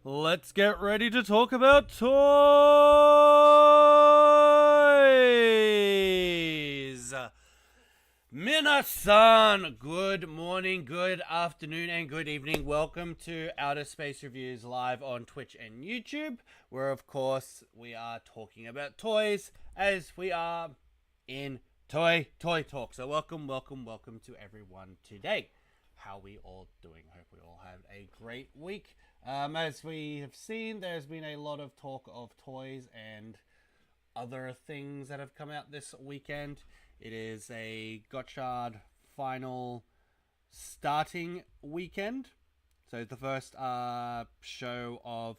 let's get ready to talk about toys. Minasan, good morning, good afternoon, and good evening. Welcome to OuttaSpaceReviews live on Twitch and YouTube, where of course we are talking about toys as we are in Toei Toy Talk. So welcome to everyone today. How we all doing? Hope we all had a great week. As we have seen, there's been a lot of talk of toys and other things that have come out this weekend. It is a Gotchard final starting weekend. So the first show of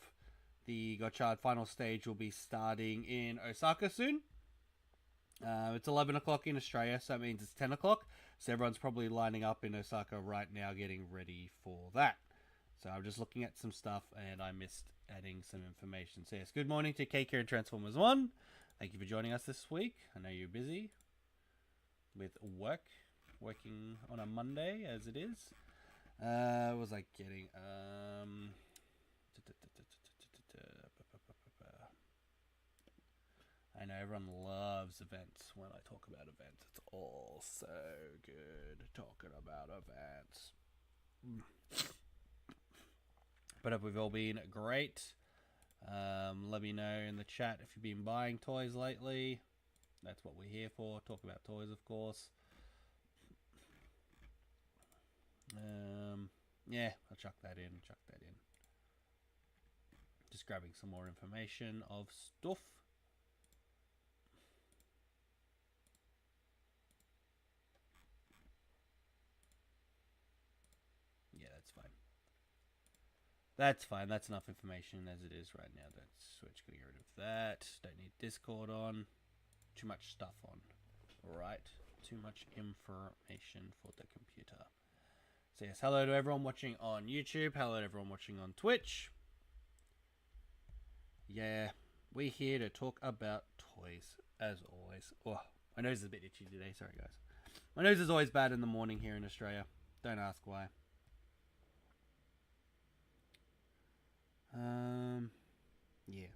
the Gotchard final stage will be starting in Osaka soon. It's 11 o'clock in Australia, so that means it's 10 o'clock. So everyone's probably lining up in Osaka right now getting ready for that. So I'm just looking at some stuff and I missed adding some information. So yes, good morning to KK and Transformers 1. Thank you for joining us this week. I know you're busy with working on a Monday as it is. What was I getting? I know everyone loves events when I talk about events. It's all so good talking about events. But hope we've all been great. Let me know in the chat if you've been buying toys lately. That's what we're here for. Talk about toys, of course. Yeah, I'll chuck that in. Just grabbing some more information of stuff. Yeah, that's fine. That's fine. That's enough information as it is right now. That's switch. Get rid of that. Don't need Discord on. Too much stuff on. Right. Too much information for the computer. So yes, hello to everyone watching on YouTube. Hello to everyone watching on Twitch. Yeah, we're here to talk about toys as always. Oh, my nose is a bit itchy today. Sorry, guys. My nose is always bad in the morning here in Australia. Don't ask why. Yeah.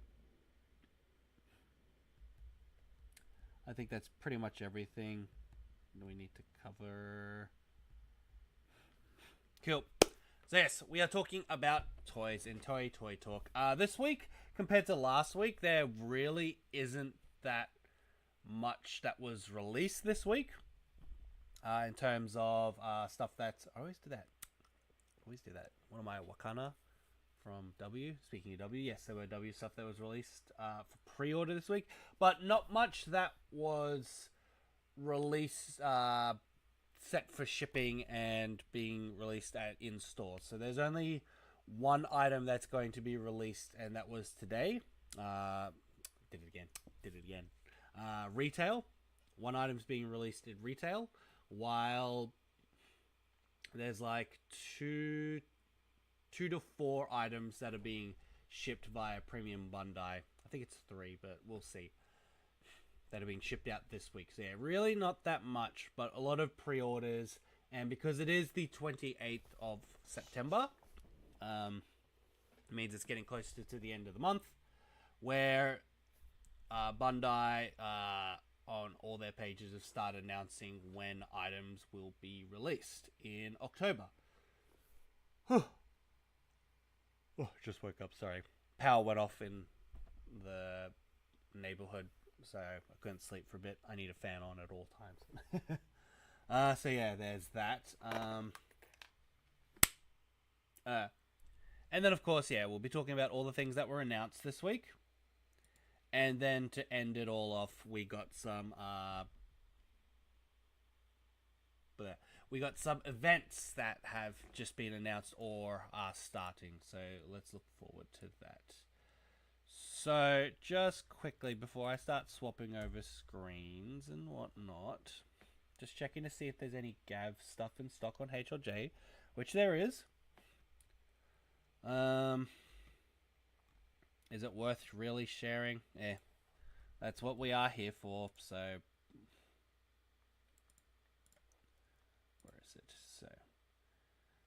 I think that's pretty much everything that we need to cover. Cool. So yes, we are talking about toys in Toei Toy Talk. This week, compared to last week, there really isn't that much that was released this week. In terms of stuff that's... I always do that. One of my Wakana from W. Speaking of W, yes, there were W stuff that was released for pre-order this week. But not much that was released... set for shipping and being released in stores. So there's only one item that's going to be released, and that was today. Did it again. Retail. One item's being released in retail, while there's like two to four items that are being shipped via Premium Bandai. I think it's 3, but we'll see. That are being shipped out this week. So yeah, really not that much, but a lot of pre-orders. And because it is the 28th of September, it means it's getting closer to the end of the month, where Bandai on all their pages have started announcing when items will be released in October. Just woke up, sorry. Power went off in the neighborhood, so I couldn't sleep for a bit. I need a fan on at all times. So yeah, there's that. And then of course, yeah, we'll be talking about all the things that were announced this week. And then to end it all off, we got some events that have just been announced or are starting. So let's look forward to that. So, just quickly, before I start swapping over screens and whatnot, just checking to see if there's any Gavv stuff in stock on HLJ, which there is. Is it worth really sharing? Eh, that's what we are here for, so... Where is it? So,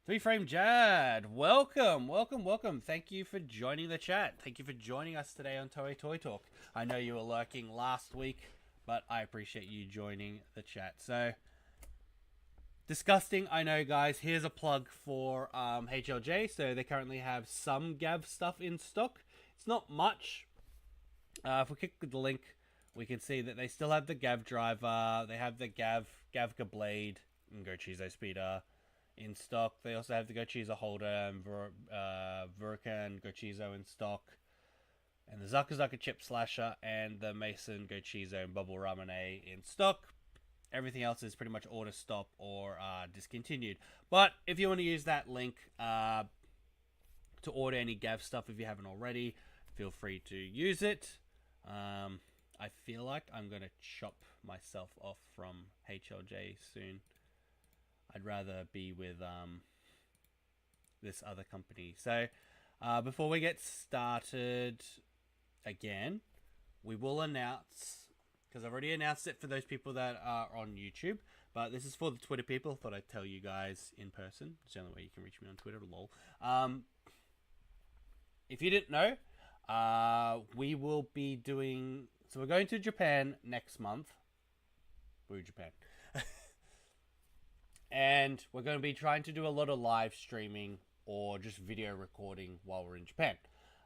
Three Frame Jad, welcome. Thank you for joining the chat. Thank you for joining us today on Toei Toy Talk. I know you were lurking last week, but I appreciate you joining the chat. So, disgusting, I know, guys. Here's a plug for HLJ. So they currently have some Gavv stuff in stock. It's not much. If we click the link, we can see that they still have the Gavv driver. They have the Gavka blade and Gochizo speeder in stock. They also have the Gochizo holder and Vurkan Gochizo in stock, and the Zaka chip slasher and the Mason Gochizo and Bubble Ramune in stock. Everything else is pretty much order stop or discontinued. But if you want to use that link to order any Gavv stuff, if you haven't already, feel free to use it. I feel like I'm going to chop myself off from HLJ soon. I'd rather be with this other company. So before we get started again, we will announce, because I've already announced it for those people that are on YouTube, but this is for the Twitter people. Thought I'd tell you guys in person. It's the only way you can reach me on Twitter, lol. If you didn't know, we will be doing... So we're going to Japan next month. Boo, Japan. And we're going to be trying to do a lot of live streaming or just video recording while we're in Japan.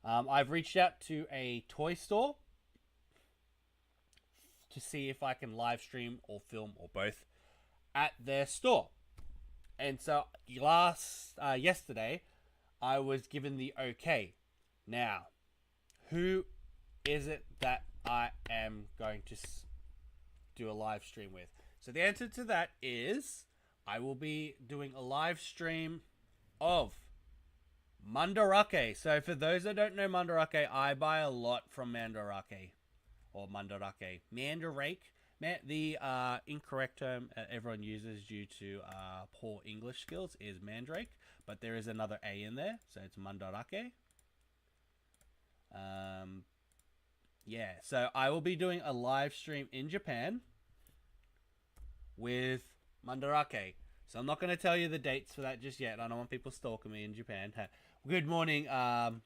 I've reached out to a toy store to see if I can live stream or film or both at their store. And so yesterday, I was given the okay. Now, who is it that I am going to do a live stream with? So the answer to that is... I will be doing a live stream of Mandarake. So for those that don't know Mandarake, I buy a lot from Mandarake. Or Mandarake. Mandarake. The incorrect term everyone uses due to poor English skills is Mandrake. But there is another A in there. So it's Mandarake. Yeah. So I will be doing a live stream in Japan with Mandarake. So I'm not going to tell you the dates for that just yet. I don't want people stalking me in Japan. Good morning, Orchid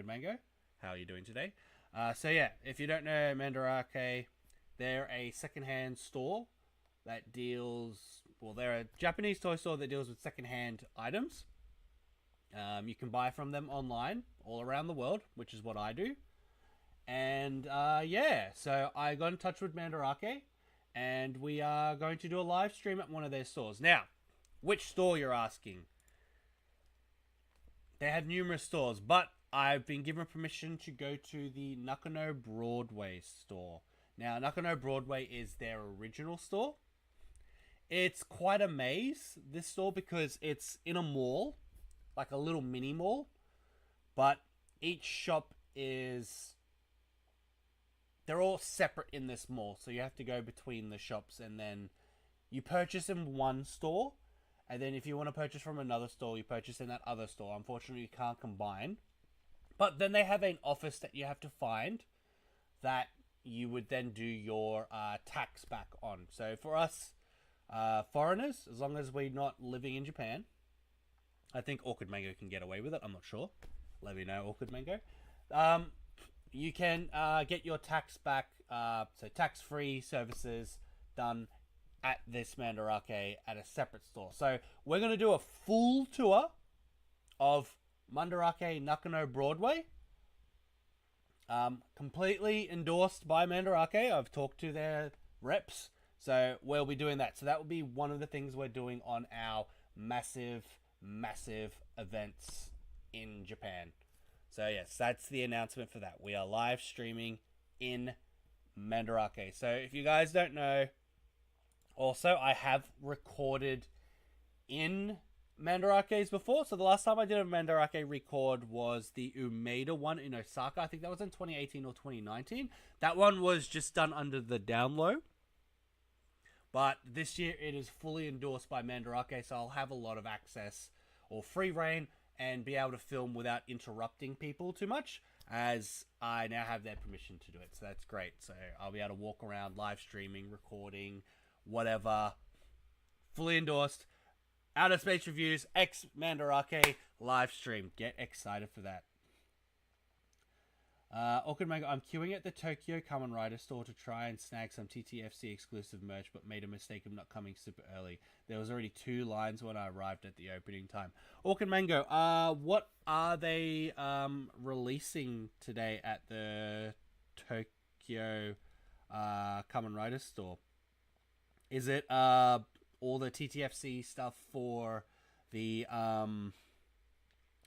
Mango. How are you doing today? So yeah, if you don't know Mandarake, they're a secondhand store that deals... Well, they're a Japanese toy store that deals with secondhand items. You can buy from them online all around the world, which is what I do. And yeah, so I got in touch with Mandarake. And we are going to do a live stream at one of their stores. Now, which store you're asking? They have numerous stores, but I've been given permission to go to the Nakano Broadway store. Now, Nakano Broadway is their original store. It's quite a maze, this store, because it's in a mall, like a little mini mall. But each shop is... They're all separate in this mall, so you have to go between the shops, and then you purchase in one store, and then if you want to purchase from another store, you purchase in that other store. Unfortunately, you can't combine. But then they have an office that you have to find that you would then do your tax back on. So for us foreigners, as long as we're not living in Japan, I think Orchid Mango can get away with it. I'm not sure. Let me know, Orchid Mango. You can get your tax back, so tax-free services done at this Mandarake at a separate store. So we're going to do a full tour of Mandarake Nakano Broadway. Completely endorsed by Mandarake. I've talked to their reps, so we'll be doing that. So that will be one of the things we're doing on our massive events in Japan. So yes, that's the announcement for that. We are live streaming in Mandarake. So if you guys don't know, also I have recorded in Mandarake's before. So the last time I did a Mandarake record was the Umeda one in Osaka. I think that was in 2018 or 2019. That one was just done under the down low. But this year it is fully endorsed by Mandarake, so I'll have a lot of access or free reign and be able to film without interrupting people too much, as I now have their permission to do it. So that's great. So I'll be able to walk around live streaming, recording, whatever. Fully endorsed. Outer Space Reviews X Mandarake live stream. Get excited for that. Awkward Mango, I'm queuing at the Tokyo Kamen Rider store to try and snag some TTFC exclusive merch, but made a mistake of not coming super early. There was already 2 lines when I arrived at the opening time. Awkward Mango, what are they releasing today at the Tokyo Kamen Rider store? Is it all the TTFC stuff for the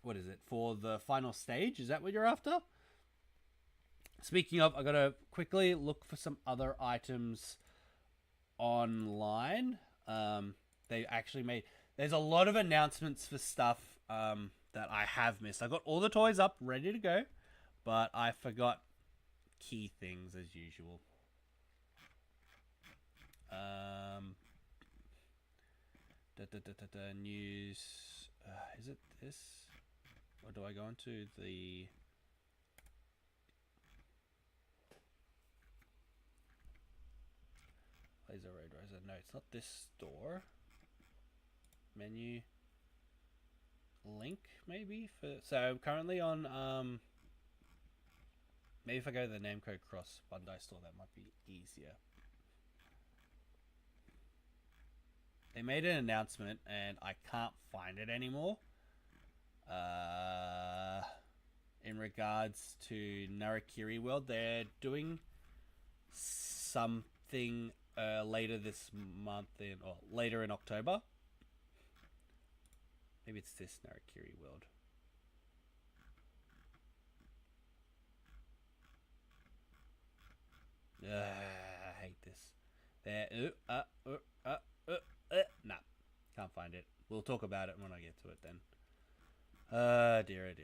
what is it, for the final stage? Is that what you're after? Speaking of, I gotta quickly look for some other items online. They actually made, there's a lot of announcements for stuff that I have missed. I got all the toys up ready to go, but I forgot key things as usual. News. Is it this? Or do I go into the... Laser Road Riser. No, it's not this store. Menu. Link, maybe? So I'm currently on... maybe if I go to the Namco Cross Bandai store, that might be easier. They made an announcement, and I can't find it anymore. In regards to Narakiri World, they're doing something later this month, or later in October. Maybe it's this Narakiri World. I hate this. There. Nah, can't find it. We'll talk about it when I get to it then. Dear.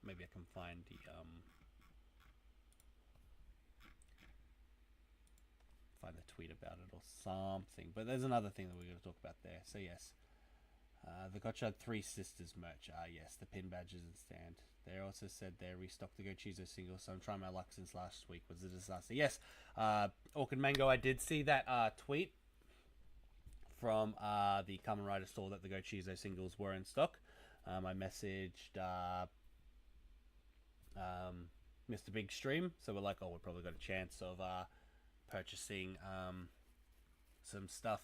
Maybe I can find the find the tweet about it or something. But there's another thing that we're going to talk about there. So yes, the Gotcha 3 Sisters merch. Yes, the pin badges and stand. They also said they restocked the Go Chizo single, so I'm trying my luck since last week was a disaster. Yes, Orchid Mango, I did see that tweet from the Kamen Rider store that the Go Chizo singles were in stock. I messaged Mr. Big Stream, so we're like, oh, we've probably got a chance of purchasing some stuff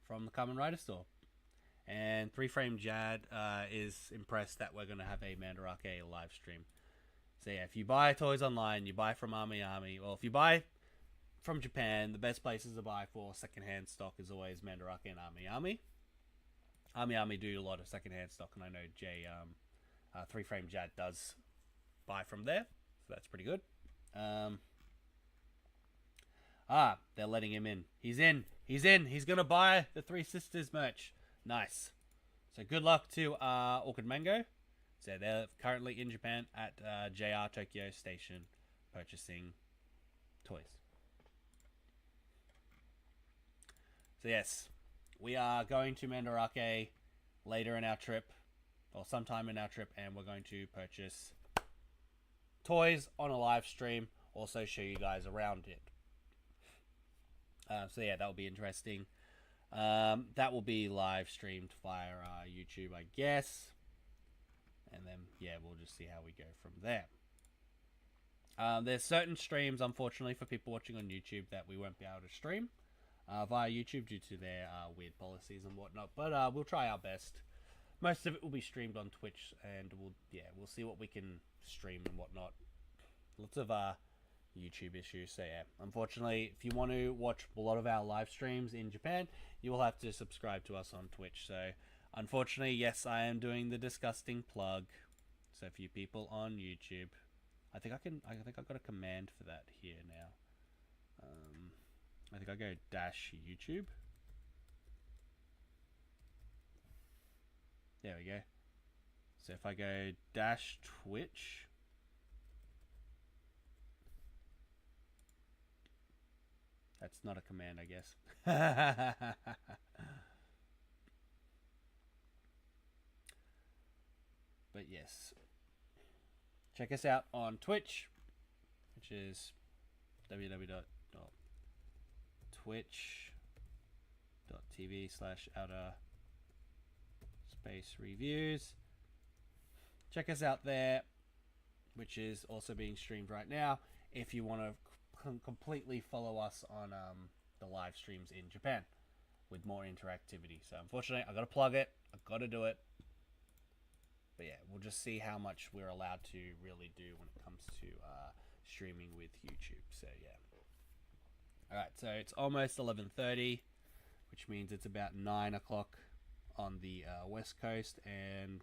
from the Kamen Rider store. And 3Frame Jad is impressed that we're going to have a Mandarake live stream. So yeah, if you buy toys online, you buy from Army, or if you buy from Japan, the best places to buy for secondhand stock is always Mandarake and Army. Army do a lot of secondhand stock, and I know 3Frame Jad does buy from there, so that's pretty good. They're letting him in. He's in. He's going to buy the 3 Sisters merch. Nice. So good luck to Orchid Mango. So they're currently in Japan at JR Tokyo Station purchasing toys. So yes, we are going to Mandarake later in our trip, or sometime in our trip, and we're going to purchase toys on a live stream. Also show you guys around it. So yeah, that will be interesting. That will be live streamed via YouTube, I guess. And then, yeah, we'll just see how we go from there. There's certain streams, unfortunately, for people watching on YouTube that we won't be able to stream via YouTube due to their weird policies and whatnot. But we'll try our best. Most of it will be streamed on Twitch, and we'll see what we can stream and whatnot. Lots of YouTube issues. So yeah, unfortunately, if you want to watch a lot of our live streams in Japan, you will have to subscribe to us on Twitch. So unfortunately, yes, I am doing the disgusting plug. So for you people on YouTube, I think I've got a command for that here now. I think I go dash YouTube. There we go. So if I go dash Twitch, that's not a command, I guess. But yes, check us out on Twitch, which is twitch.tv/OuttaSpaceReviews. Check us out there, which is also being streamed right now, if you want to completely follow us on the live streams in Japan with more interactivity. So unfortunately, I got to plug it. I got to do it. But yeah, we'll just see how much we're allowed to really do when it comes to streaming with YouTube. So yeah. All right, so it's almost 11:30, which means it's about 9 o'clock on the West Coast and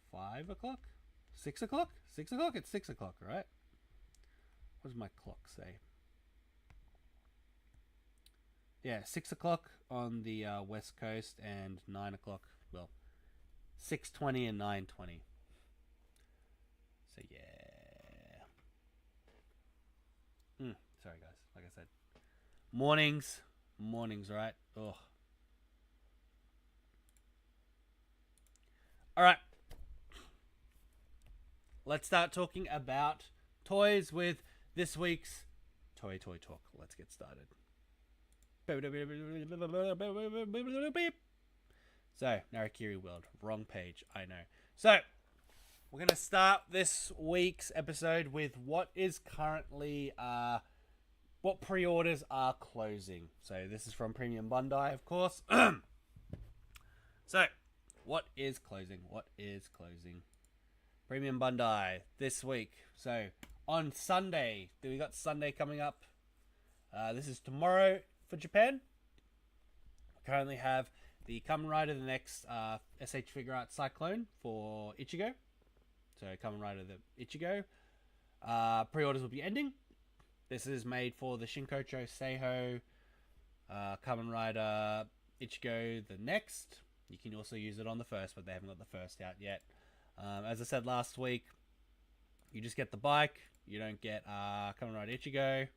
5 o'clock? 6 o'clock? 6 o'clock? It's 6 o'clock, right? What does my clock say? Yeah, 6 o'clock on the West Coast and 9 o'clock, well, 6:20 and 9:20. So yeah. Sorry guys, like I said. Mornings, right? Ugh. Alright. Let's start talking about toys with this week's Toei Toy Talk. Let's get started. So, Narakiri World. Wrong page, I know. So, we're going to start this week's episode with what is currently, what pre-orders are closing. So, this is from Premium Bandai, of course. So, what is closing? What is closing? Premium Bandai this week. So, on Sunday, we got Sunday coming up. This is tomorrow for Japan. We currently have the Kamen Rider the next SH Figure Art Cyclone for Ichigo. So Kamen Rider the Ichigo. Pre-orders will be ending. This is made for the Shinkocho Seiho Kamen Rider Ichigo the next. You can also use it on the first, but they haven't got the first out yet. As I said last week, you just get the bike. You don't get Kamen Rider Ichigo.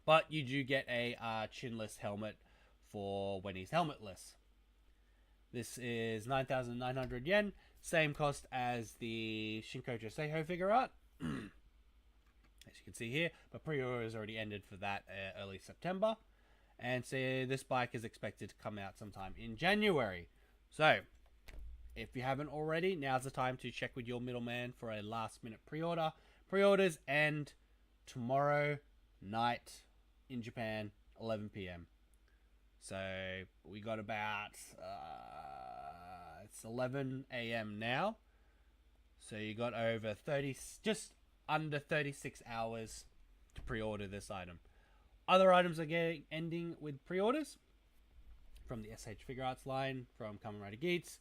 But you do get a chinless helmet for when he's helmetless. This is 9,900 yen. Same cost as the Shinkocho Seiho figure art. As you can see here. But pre-order has already ended for that early September. And so this bike is expected to come out sometime in January. So, if you haven't already, now's the time to check with your middleman for a last minute pre-order. Pre-orders end tomorrow night in Japan, 11 p.m. So we got about, it's 11 a.m. now. So you got over 30, just under 36 hours to pre-order this item. Other items are ending with pre-orders from the SH Figure Arts line, from Kamen Rider Geats.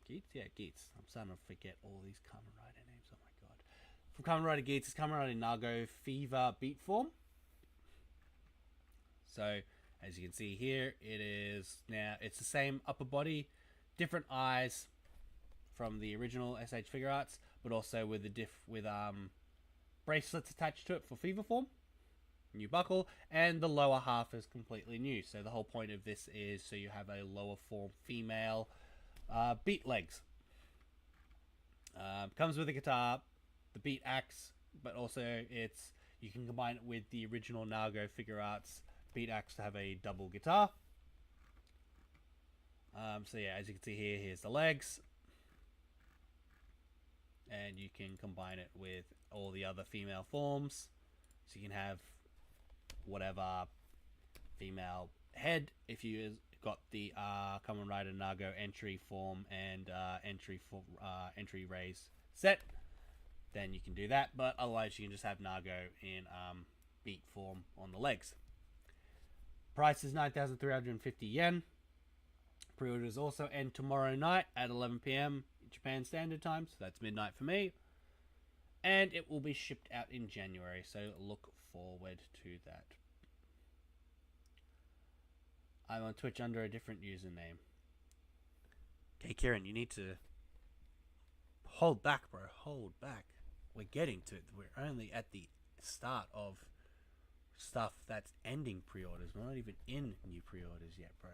Geats? Yeah, Geats. I'm starting to forget all these Kamen Rider names. Oh my god. From Kamen Rider Geats is Kamen Rider Nago Fever Beat Form. So, as you can see here, it is now, it's the same upper body, different eyes from the original SH Figure Arts, but also with the bracelets attached to it for Fever Form. New buckle, and the lower half is completely new. So the whole point of this is so you have a lower form female beat legs. Comes with a guitar, the beat axe, but also you can combine it with the original Nago Figure Arts beat axe to have a double guitar. So yeah, as you can see here, here's the legs, and you can combine it with all the other female forms. So you can have whatever female head if you got the Kamen Rider Nago entry form and entry raise set, then you can do that. But otherwise, you can just have Nago in beat form on the legs. Price is 9,350 yen. Pre-orders also end tomorrow night at 11 p.m. Japan Standard Time, so that's midnight for me. And it will be shipped out in January, so look forward to that. I'm on Twitch under a different username. Okay, Kieran, you need to hold back, bro. Hold back. We're getting to it. We're only at the start of stuff that's ending pre-orders. We're not even in new pre-orders yet, bro.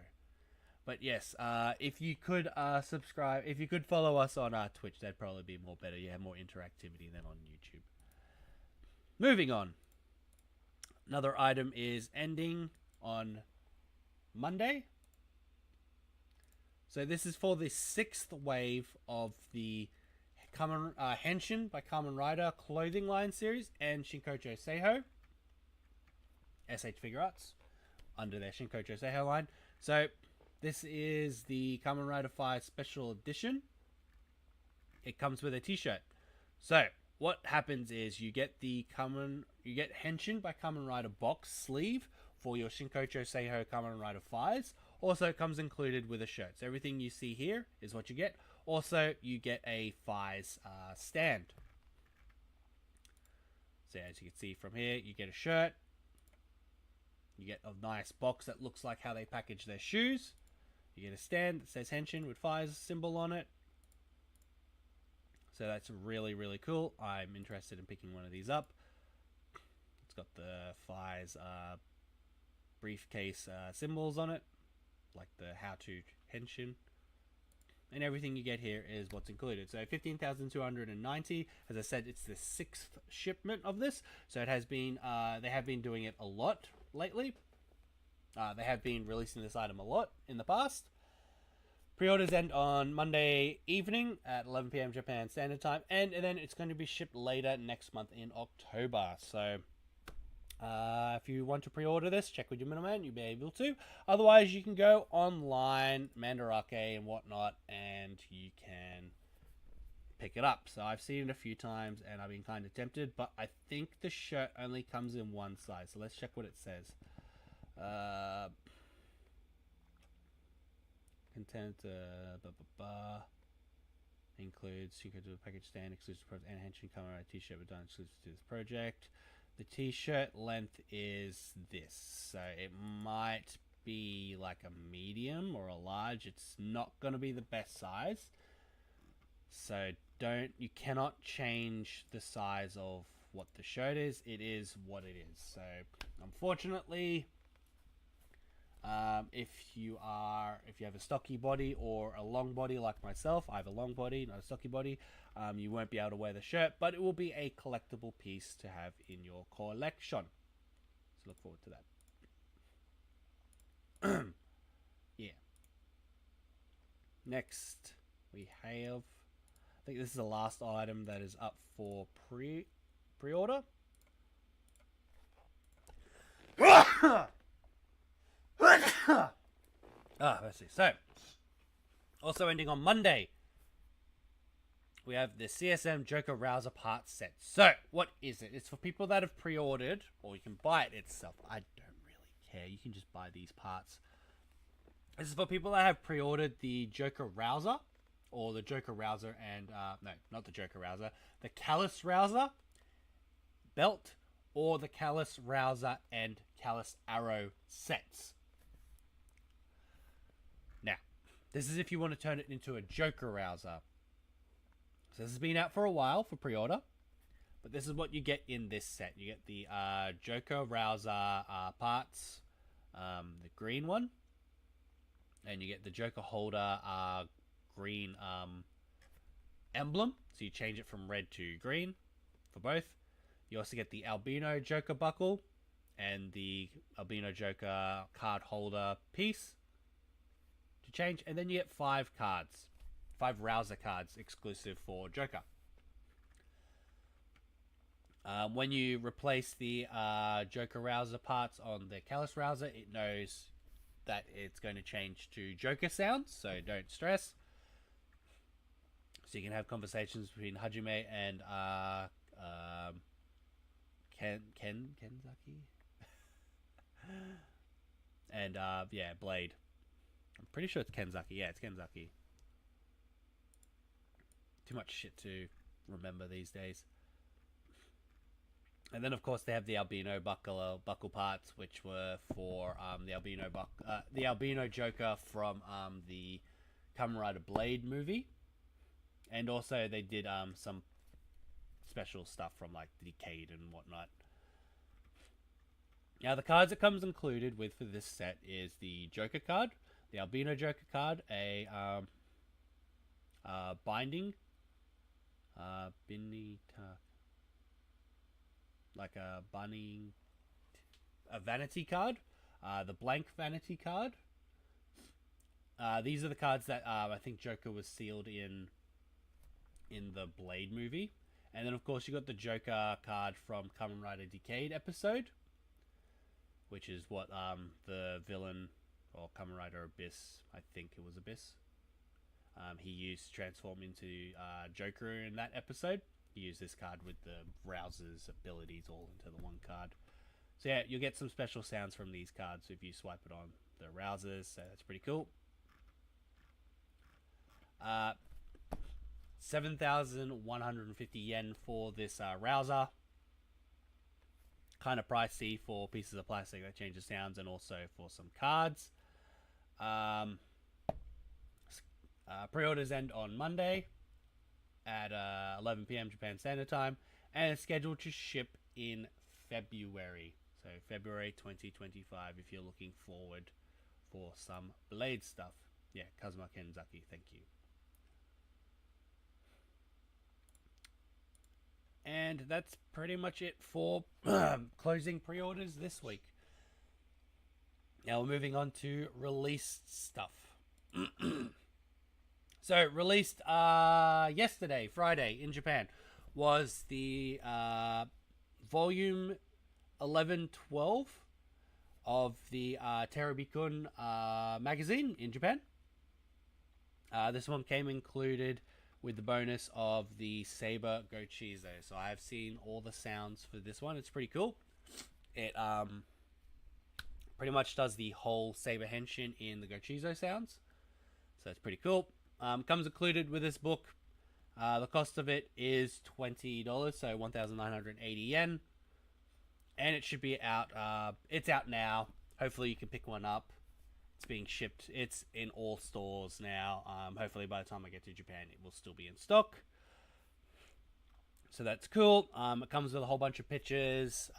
But yes, if you could subscribe, if you could follow us on Twitch, that'd probably be more better. You have more interactivity than on YouTube. Moving on. Another item is ending on Monday. So this is for the 6th wave of the Henshin by Kamen Rider clothing line series and Shinkocho Seiho SH Figure Arts under their Shinkocho Seiho line. So this is the Kamen Rider 5 special edition. It comes with a t-shirt. So what happens is you get Henshin by Kamen Rider box sleeve for your Shinkocho Seiho Kamen Rider 5s. Also comes included with a shirt. So everything you see here is what you get. Also, you get a Fies stand. So as you can see from here, you get a shirt. You get a nice box that looks like how they package their shoes. You get a stand that says Henshin with Fies symbol on it. So that's really, really cool. I'm interested in picking one of these up. It's got the Fies briefcase symbols on it, like the How To Henshin. And everything you get here is what's included. So 15,290. As I said, it's the 6th shipment of this. So it has been, they have been doing it a lot lately. They have been releasing this item a lot in the past. Pre-orders end on Monday evening at 11 PM Japan Standard Time. And then it's going to be shipped later next month in October. So if you want to pre-order this, check with your middleman, you'll be able to. Otherwise, you can go online, Mandarake and whatnot, and you can pick it up. So I've seen it a few times, and I've been kind of tempted, but I think the shirt only comes in one size. So let's check what it says. Content includes secret to the package stand, exclusive product, and Henshin Kamen Rider t-shirt done exclusive to this project. The t-shirt length is this, so it might be like a medium or a large. It's not going to be the best size, so you cannot change the size of what the shirt is. It is what it is. So unfortunately, if you have a stocky body or a long body like myself, I have a long body, not a stocky body, you won't be able to wear the shirt, but it will be a collectible piece to have in your collection. So look forward to that. Yeah. Next, we have, I think this is the last item that is up for pre-order. Let's see. So, also ending on Monday, we have the CSM Joker Rouser Parts set. So, what is it? It's for people that have pre-ordered, or you can buy it itself. I don't really care. You can just buy these parts. This is for people that have pre-ordered the Joker Rouser, or the Joker Rouser and, no, not the Joker Rouser, the Callus Rouser belt, or the Callus Rouser and Callus Arrow sets. Now, this is if you want to turn it into a Joker Rouser. So this has been out for a while for pre-order, but this is what you get in this set. You get the Joker Rouser parts, the green one, and you get the Joker Holder green emblem. So you change it from red to green for both. You also get the Albino Joker buckle and the Albino Joker card holder piece to change, and then you get 5 cards. 5 Rouser cards exclusive for Joker. When you replace the Joker Rouser parts on the Callus Rouser, it knows that it's going to change to Joker sounds, so don't stress. So you can have conversations between Hajime and Kenzaki? And yeah, Blade. I'm pretty sure it's Kenzaki. Yeah, it's Kenzaki. Too much shit to remember these days. And then, of course, they have the Albino buckle parts, which were for the Albino Joker from the Kamen Rider Blade movie, and also they did some special stuff from like the Decade and whatnot. Now, the cards that comes included with for this set is the Joker card, the Albino Joker card, a binding. Like a bunny a vanity card, the blank vanity card. These are the cards that I think Joker was sealed in the Blade movie. And then, of course, you got the Joker card from Kamen Rider Decade episode, which is what the villain, or Kamen Rider Abyss, I think it was Abyss, he used to transform into Joker in that episode. He used this card with the Rouser's abilities all into the one card. So yeah, you'll get some special sounds from these cards if you swipe it on the Rousers, so that's pretty cool. 7,150 yen for this Rouser. Kind of pricey for pieces of plastic that change the sounds, and also for some cards. Pre-orders end on Monday at 11 p.m. Japan Standard Time, and it's scheduled to ship in February. So February 2025 if you're looking forward for some Blade stuff. Yeah, Kazuma Kenzaki, thank you. And that's pretty much it for closing pre-orders this week. Now we're moving on to released stuff. So released yesterday, Friday, in Japan, was the volume 11-12 of the Terubi-kun magazine in Japan. This one came included with the bonus of the Saber Gochizo. So I have seen all the sounds for this one. It's pretty cool. It pretty much does the whole Saber Henshin in the Gochizo sounds. So it's pretty cool. Comes included with this book. The cost of it is $20, so 1,980 yen. And it should be out. It's out now. Hopefully you can pick one up. It's being shipped. It's in all stores now. Hopefully by the time I get to Japan, it will still be in stock. So that's cool. It comes with a whole bunch of pictures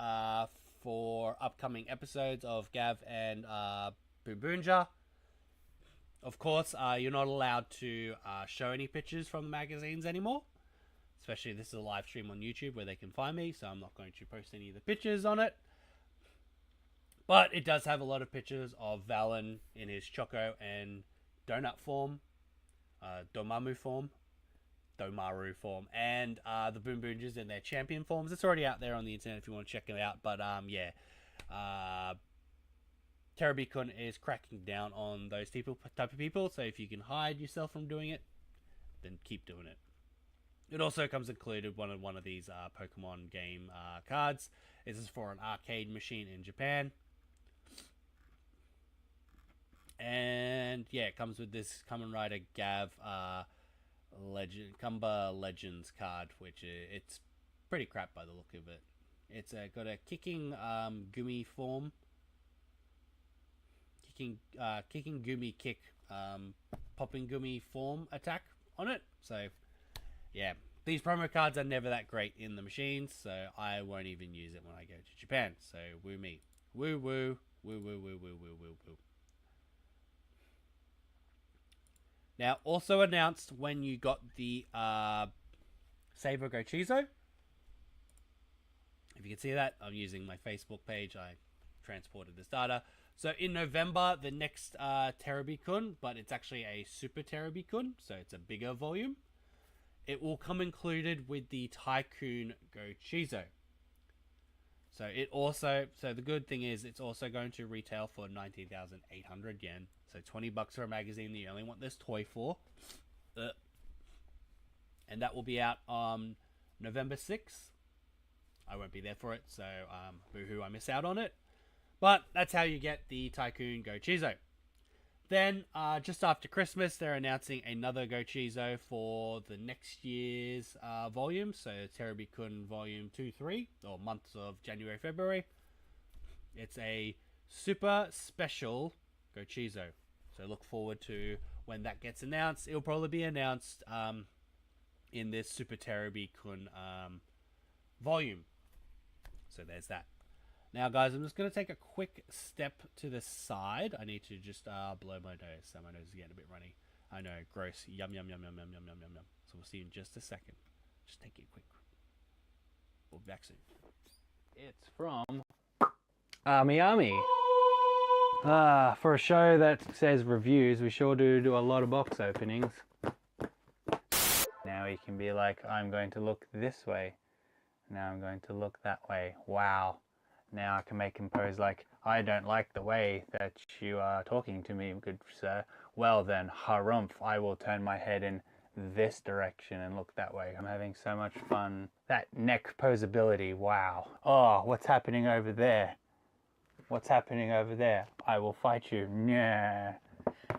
for upcoming episodes of Gavv and Bubunja. Of course, you're not allowed to show any pictures from the magazines anymore. Especially this is a live stream on YouTube where they can find me, so I'm not going to post any of the pictures on it. But it does have a lot of pictures of Valen in his Choco and Donut form, Domaru form, and the Boom Boonjas in their champion forms. It's already out there on the internet if you want to check it out. But yeah, Terubi-kun is cracking down on those type of people. So if you can hide yourself from doing it, then keep doing it. It also comes included one of these Pokemon game cards. This is for an arcade machine in Japan. And yeah, it comes with this Kamen Rider Gavv Kamba Legends card, which it's pretty crap by the look of it. It's got a kicking Gumi form, kicking Gumi kick, popping Gumi form attack on it. So yeah, these promo cards are never that great in the machines, so I won't even use it when I go to Japan. So woo me, woo woo woo woo woo woo woo woo woo. Now, also announced when you got the Saber Gochizo. If you can see that, I'm using my Facebook page. I transported this data. So in November, the next Terubi-kun, but it's actually a Super Terubi-kun, so it's a bigger volume. It will come included with the Tycoon Gochizo. So the good thing is it's also going to retail for 19,800 yen. So $20 for a magazine that you only want this toy for. And that will be out on November 6th. I won't be there for it, so boo-hoo, I miss out on it. But that's how you get the Tycoon Gochizo. Then, just after Christmas, they're announcing another Gochizo for the next year's volume. So Terubi-kun Volume 2-3, or months of January, February. It's a super special Gochizo. So look forward to when that gets announced. It'll probably be announced in this Super Terubi-kun volume. So there's that. Now, guys, I'm just going to take a quick step to the side. I need to just blow my nose. So my nose is getting a bit runny. I know, gross. Yum, yum, yum, yum, yum, yum, yum, yum, yum. So we'll see you in just a second. Just take it quick. We'll be back soon. It's from Army Army. For a show that says reviews, we sure do a lot of box openings. Now he can be like, I'm going to look this way. Now I'm going to look that way. Wow. Now I can make him pose like, I don't like the way that you are talking to me, good sir. Well then, harumph, I will turn my head in this direction and look that way. I'm having so much fun. That neck posability, wow. Oh, what's happening over there? What's happening over there? I will fight you. Yeah.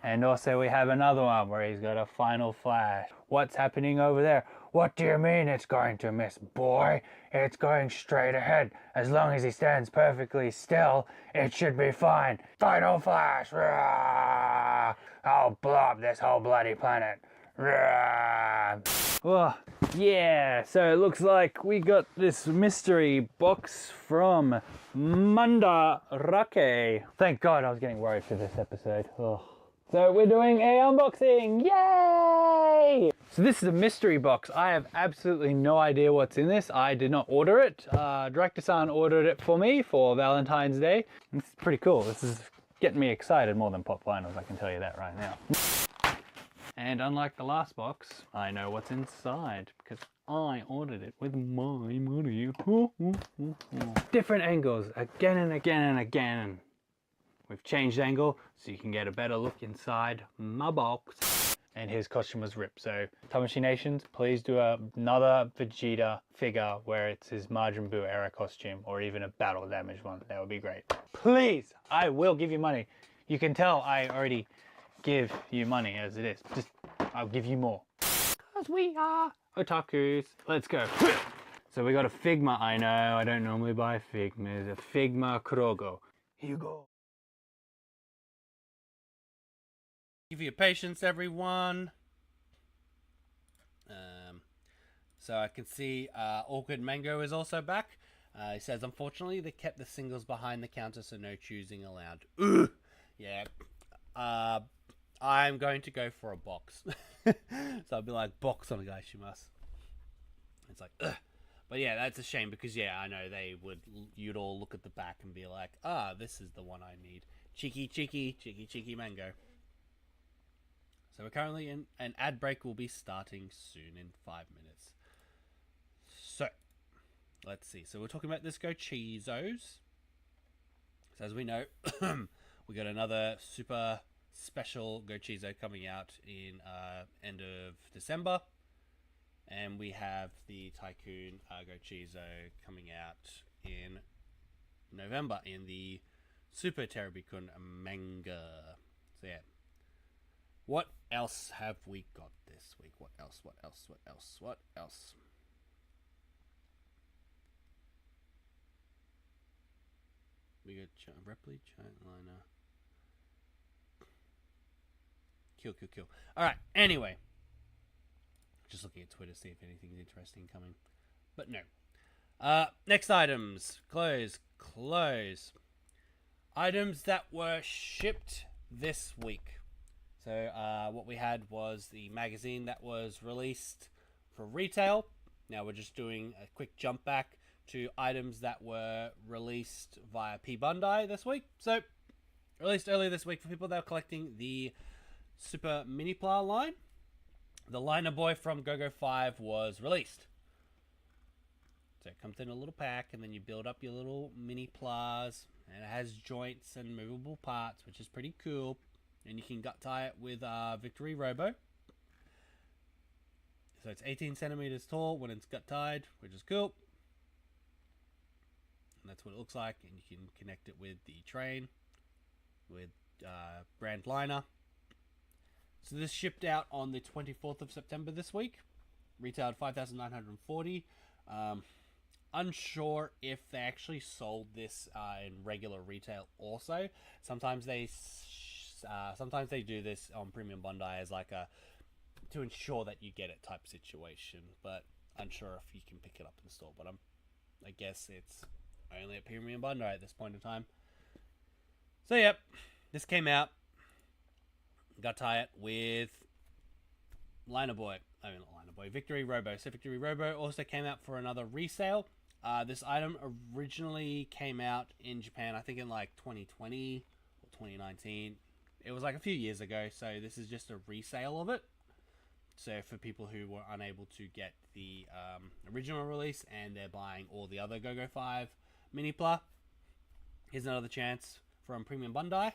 And also we have another one where he's got a final flash. What's happening over there? What do you mean it's going to miss, boy? It's going straight ahead. As long as he stands perfectly still, it should be fine. Final flash! Rah! I'll blow up this whole bloody planet. Rah! Oh, yeah, so it looks like we got this mystery box from Mandarake. Thank God, I was getting worried for this episode. Oh. So we're doing a unboxing, yay! So this is a mystery box. I have absolutely no idea what's in this. I did not order it. Director-san ordered it for me for Valentine's Day. It's pretty cool. This is getting me excited more than Pop Finals, I can tell you that right now. And unlike the last box, I know what's inside because I ordered it with my money. Different angles, again and again and again. We've changed angle so you can get a better look inside my box. And his costume was ripped, so Tamashii Nations, please do another Vegeta figure where it's his Majin Buu era costume or even a battle damage one. That would be great. Please, I will give you money. You can tell I already give you money as it is. Just, I'll give you more. Because we are otakus. Let's go. So we got a Figma. I know, I don't normally buy Figmas. A Figma Kurogo. Here you go. Give you patience, everyone. So I can see Awkward Mango is also back. He says, unfortunately, they kept the singles behind the counter, so no choosing allowed. Ugh. Yeah. I'm going to go for a box. So I'll be like, box on a guy, shimasu. It's like, ugh. But yeah, that's a shame because, yeah, I know you'd all look at the back and be like, this is the one I need. Cheeky mango. So we're currently in an ad break. Will be starting soon in 5 minutes. So let's see. So we're talking about this Gochizos. So as we know, we got another super special Gochizo coming out in end of December, and we have the Tycoon Gochizo coming out in November in the Super Terabikun manga. So yeah. What else have we got this week? What else? We got Ripley, Liner. Kill. Alright, anyway. Just looking at Twitter to see if anything's interesting coming. But no. Next items. Close. Items that were shipped this week. So what we had was the magazine that was released for retail. Now we're just doing a quick jump back to items that were released via P Bandai this week. So released earlier this week for people that are collecting the Super Mini Pla line. The Liner Boy from Go-Go 5 was released. So it comes in a little pack and then you build up your little mini Plas. And it has joints and movable parts, which is pretty cool. And you can gut tie it with Victory Robo. So it's 18 centimeters tall when it's gut tied, which is cool. And that's what it looks like. And you can connect it with the train, with brand liner. So this shipped out on the 24th of September this week. Retailed 5,940. Unsure if they actually sold this in regular retail also. Sometimes they do this on Premium Bandai as like to ensure that you get it type situation, but unsure if you can pick it up in the store. But I guess it's only at Premium Bandai at this point in time. So yep, this came out. Got to tie it with Victory Robo. So Victory Robo also came out for another resale. This item originally came out in Japan, I think in like 2020 or 2019. It was like a few years ago, so this is just a resale of it. So for people who were unable to get the original release and they're buying all the other Go-Go 5 Mini-Pla, here's another chance from Premium Bandai.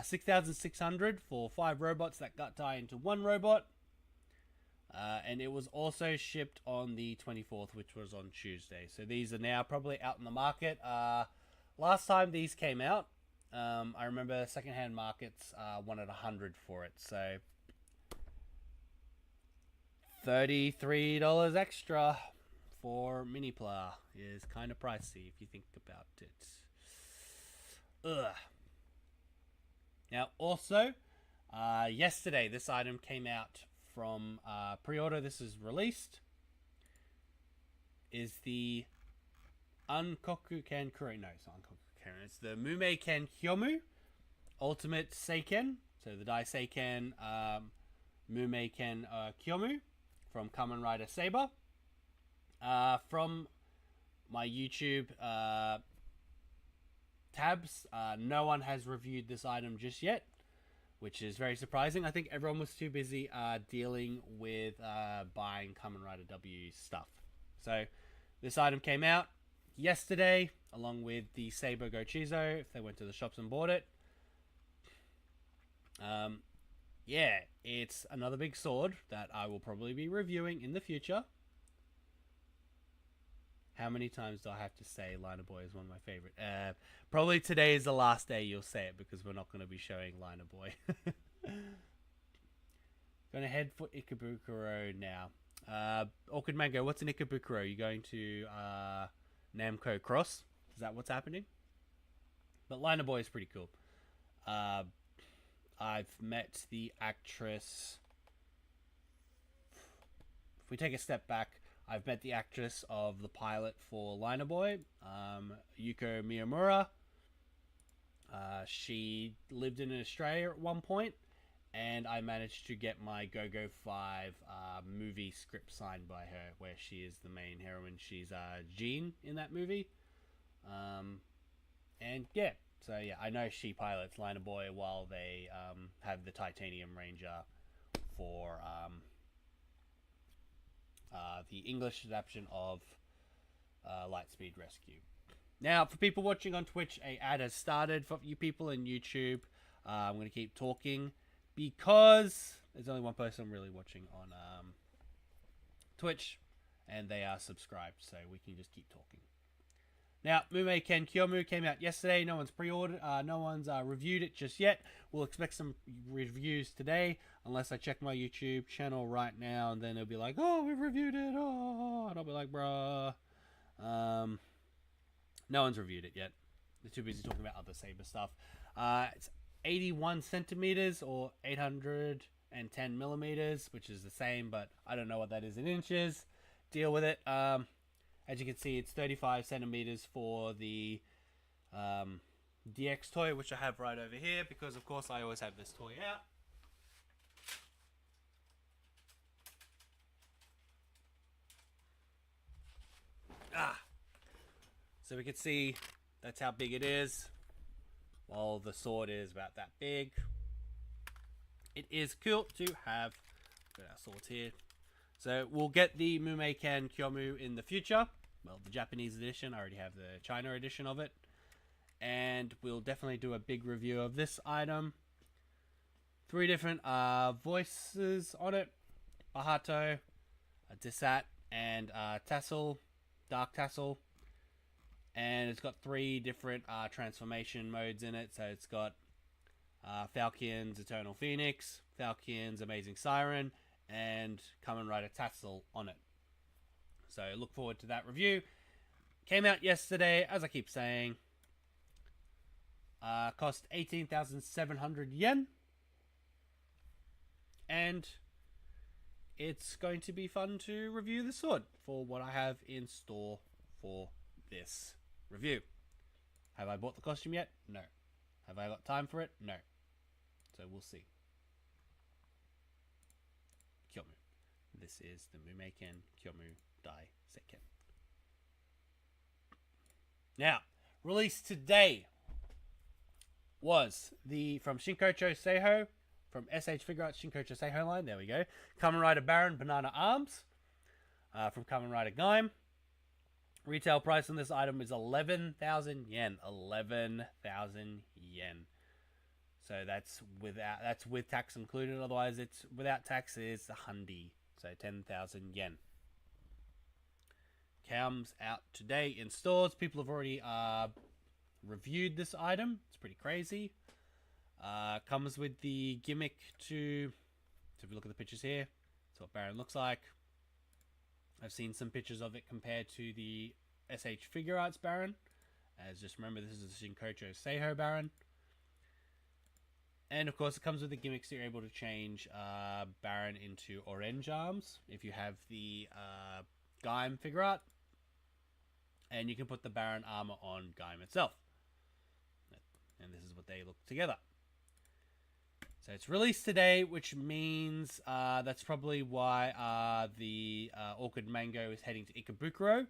6,600 for 5 robots that gut tie into 1 robot. And it was also shipped on the 24th, which was on Tuesday. So these are now probably out in the market. Last time these came out, I remember secondhand markets wanted 100 for it. So $33 extra for Mini-Pla is kind of pricey if you think about it. Ugh. Now, also, yesterday this item came out from pre-order. This is released. Is the Unkoku Ken Kure. No, it's not Unkoku Ken. It's the Mume Ken Hyomu Ultimate Seiken. So the Dai Seiken Mume Ken Kyomu from Kamen Rider Saber. From my YouTube tabs, no one has reviewed this item just yet, which is very surprising. I think everyone was too busy dealing with buying Kamen Rider W stuff. So this item came out yesterday along with the Saber Go Chizo if they went to the shops and bought it. Yeah, it's another big sword that I will probably be reviewing in the future. How many times do I have to say Liner Boy is one of my favorite? Probably today is the last day you'll say it because we're not going to be showing Liner Boy. Going to head for Ikebukuro now. Orchid Mango, what's an Ikebukuro? You going to Namco Cross? Is that what's happening? But Liner Boy is pretty cool. I've met the actress. If we take a step back, I've met the actress of the pilot for Liner Boy, Yuko Miyamura. She lived in Australia at one point, and I managed to get my Go-Go 5 movie script signed by her, where she is the main heroine. She's Jean in that movie. And yeah, so yeah, I know she pilots Liner Boy while they have the Titanium Ranger for the English adaptation of Lightspeed Rescue. Now, for people watching on Twitch, a ad has started. For you people in YouTube, I'm going to keep talking because there's only one person really watching on Twitch, and they are subscribed, so we can just keep talking. Now, Mume Ken Kyomu came out yesterday. No one's pre-ordered. No one's reviewed it just yet. We'll expect some reviews today, unless I check my YouTube channel right now, and then it'll be like, oh, we've reviewed it. Oh, and I'll be like, bruh. No one's reviewed it yet. They're too busy talking about other Saber stuff. It's 81 centimeters or 810 millimeters, which is the same, but I don't know what that is in inches. Deal with it. As you can see, it's 35 centimeters for the DX toy, which I have right over here, because of course I always have this toy out. So we can see that's how big it is, while the sword is about that big. It is cool to have. Got our swords here. So we'll get the Mume Ken Kyomu in the future. Well, the Japanese edition. I already have the China edition of it. And we'll definitely do a big review of this item. 3 different voices on it. Bahato, Desat, and Tassel, Dark Tassel. And it's got 3 different transformation modes in it. So it's got Falcon's Eternal Phoenix, Falcon's Amazing Siren, and Kamen Rider Tassel on it. So look forward to that review. Came out yesterday, as I keep saying. Cost 18,700 yen. And it's going to be fun to review the sword for what I have in store for this review. Have I bought the costume yet? No. Have I got time for it? No. So we'll see. Kyomu. This is the Mume Ken Kyomu Dai Seiken. Now, released today was from Shinkocho Seiho, from SH Figure Arts Shinkocho Seiho line. There we go. Kamen Rider Baron Banana Arms from Kamen Rider Gavv. Retail price on this item is 11,000 yen. 11,000 yen. So that's with tax included. Otherwise, it's without tax is a hundy. So 10,000 yen. Comes out today in stores. People have already reviewed this item. It's pretty crazy. Comes with the gimmick to. So if you look at the pictures here, that's what Baron looks like. I've seen some pictures of it compared to the SH Figure Arts Baron. As just remember, this is the Shinkocho Seiho Baron. And of course, it comes with the gimmicks. So you're able to change Baron into orange arms if you have the Gavv figure art. And you can put the Baron armor on Gavv itself. And this is what they look together. So it's released today, which means that's probably why the Orchid Mango is heading to Ikebukuro.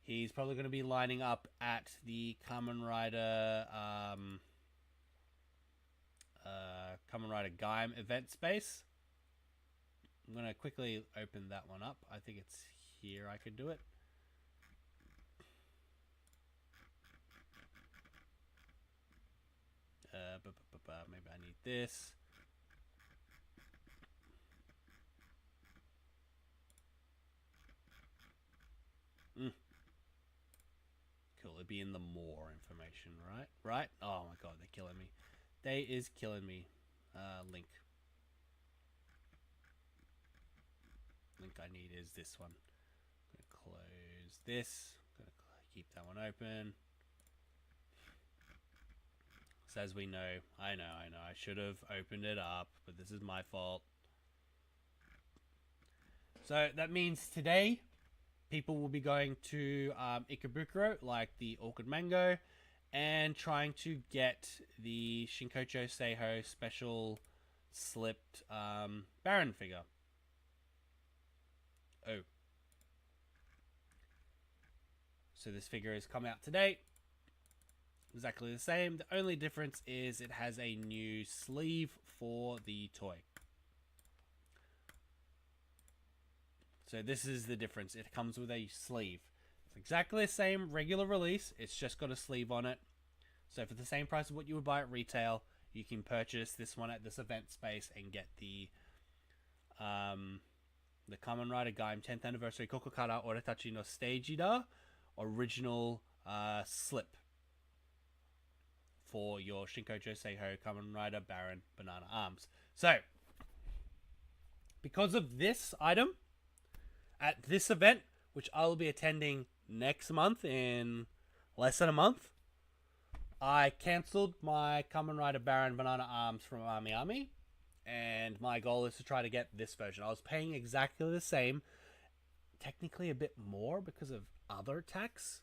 He's probably going to be lining up at the Kamen Rider Gavv event space. I'm going to quickly open that one up. I think it's here I could do it. Maybe I need this. Cool, it'd be in the more information, right? Right? Oh my god, they're killing me. They is killing me. Link I need is this one. I'm gonna close this. I'm gonna keep that one open. So as we know, I know, I should have opened it up, but this is my fault. So that means today, people will be going to Ikebukuro, like the Orchid Mango, and trying to get the Shinkocho Seiho special slipped Baron figure. Oh. So this figure has come out today. Exactly the same. The only difference is it has a new sleeve for the toy. So this is the difference. It comes with a sleeve. It's exactly the same regular release. It's just got a sleeve on it. So for the same price of what you would buy at retail, you can purchase this one at this event space and get the Kamen Rider Gavv 10th Anniversary Kokokara Oretachi no Stagida original slip for your Shinkocho Seiho Kamen Rider Baron Banana Arms. So, because of this item, at this event, which I will be attending next month in less than a month, I cancelled my Kamen Rider Baron Banana Arms from Ami, and my goal is to try to get this version. I was paying exactly the same, technically a bit more because of other tax.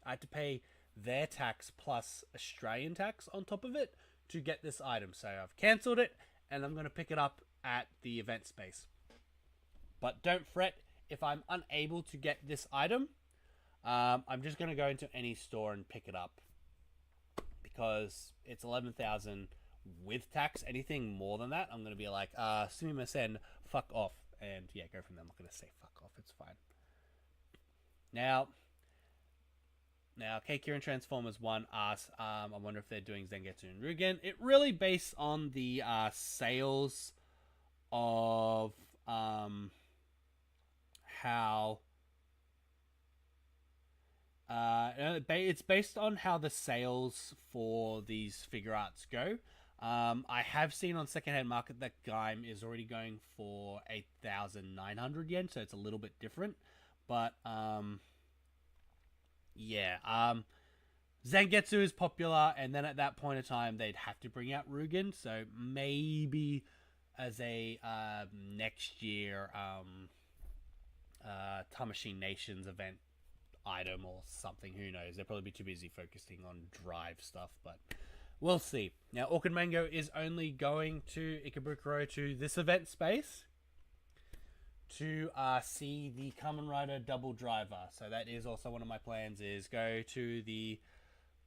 I had to pay their tax plus Australian tax on top of it to get this item. So I've cancelled it, and I'm going to pick it up at the event space. But don't fret if I'm unable to get this item. I'm just going to go into any store and pick it up, because it's 11,000 with tax. Anything more than that, I'm going to be like, sumimasen, fuck off. And yeah, go from there. I'm not going to say fuck off. It's fine. Now, Keikirin Transformers 1 asks, I wonder if they're doing Zangetsu and Rugen. It really based on the sales of how... it's based on how the sales for these figure arts go. I have seen on secondhand market that Gavv is already going for 8,900 yen, so it's a little bit different. But yeah, Zangetsu is popular, and then at that point of time, they'd have to bring out Rugen, so maybe as a next year Tamashii Nations event item or something, who knows. They'll probably be too busy focusing on drive stuff, but we'll see. Now, Orchid Mango is only going to Ikebukuro to this event space to see the Kamen Rider DoubleDriver. So that is also one of my plans, is go to the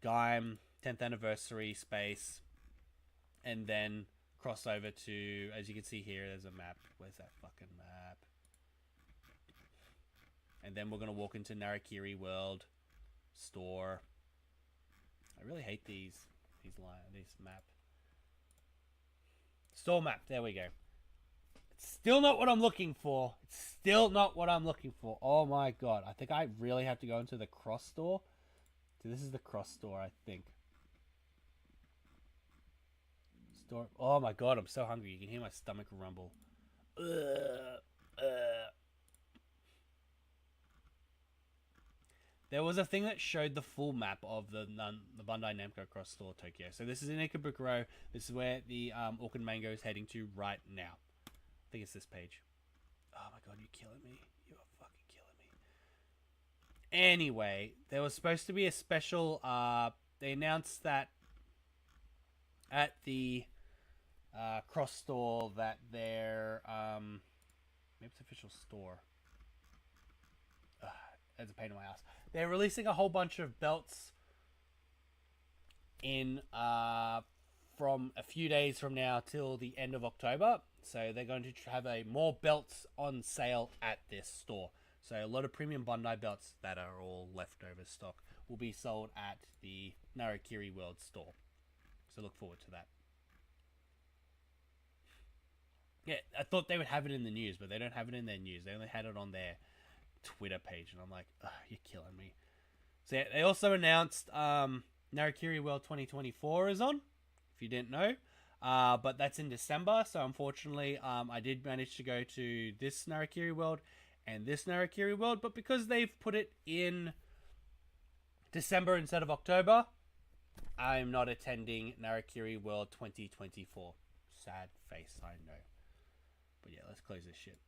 Gaim, 10th anniversary, Space, and then cross over to, as you can see here, there's a map. Where's that fucking map? And then we're going to walk into Narakiri World store. I really hate these map. Store map, there we go. It's still not what I'm looking for. It's still not what I'm looking for. Oh my god. I think I really have to go into the cross store. So this is the cross store, I think. Store. Oh my god, I'm so hungry. You can hear my stomach rumble. There was a thing that showed the full map of the Bandai Namco Cross Store Tokyo. So this is in Ikebukuro. This is where the Orchid Mango is heading to right now. I think it's this page. Oh my god, you're killing me. You are fucking killing me. Anyway, there was supposed to be a special... they announced that at the Cross Store that their... maybe it's official store. That's a pain in my ass. They're releasing a whole bunch of belts in from a few days from now till the end of October. So they're going to have more belts on sale at this store. So a lot of premium Bandai belts that are all leftover stock will be sold at the Narakiri World store. So look forward to that. Yeah, I thought they would have it in the news, but they don't have it in their news. They only had it on their Twitter page, and I'm like, oh, you're killing me. So yeah, they also announced Narakiri World 2024 is on, if you didn't know, but that's in December. So unfortunately, I did manage to go to this Narakiri World and this Narakiri World, but because they've put it in December instead of October, I'm not attending Narakiri World 2024. Sad face, I know. But yeah, let's close this shit.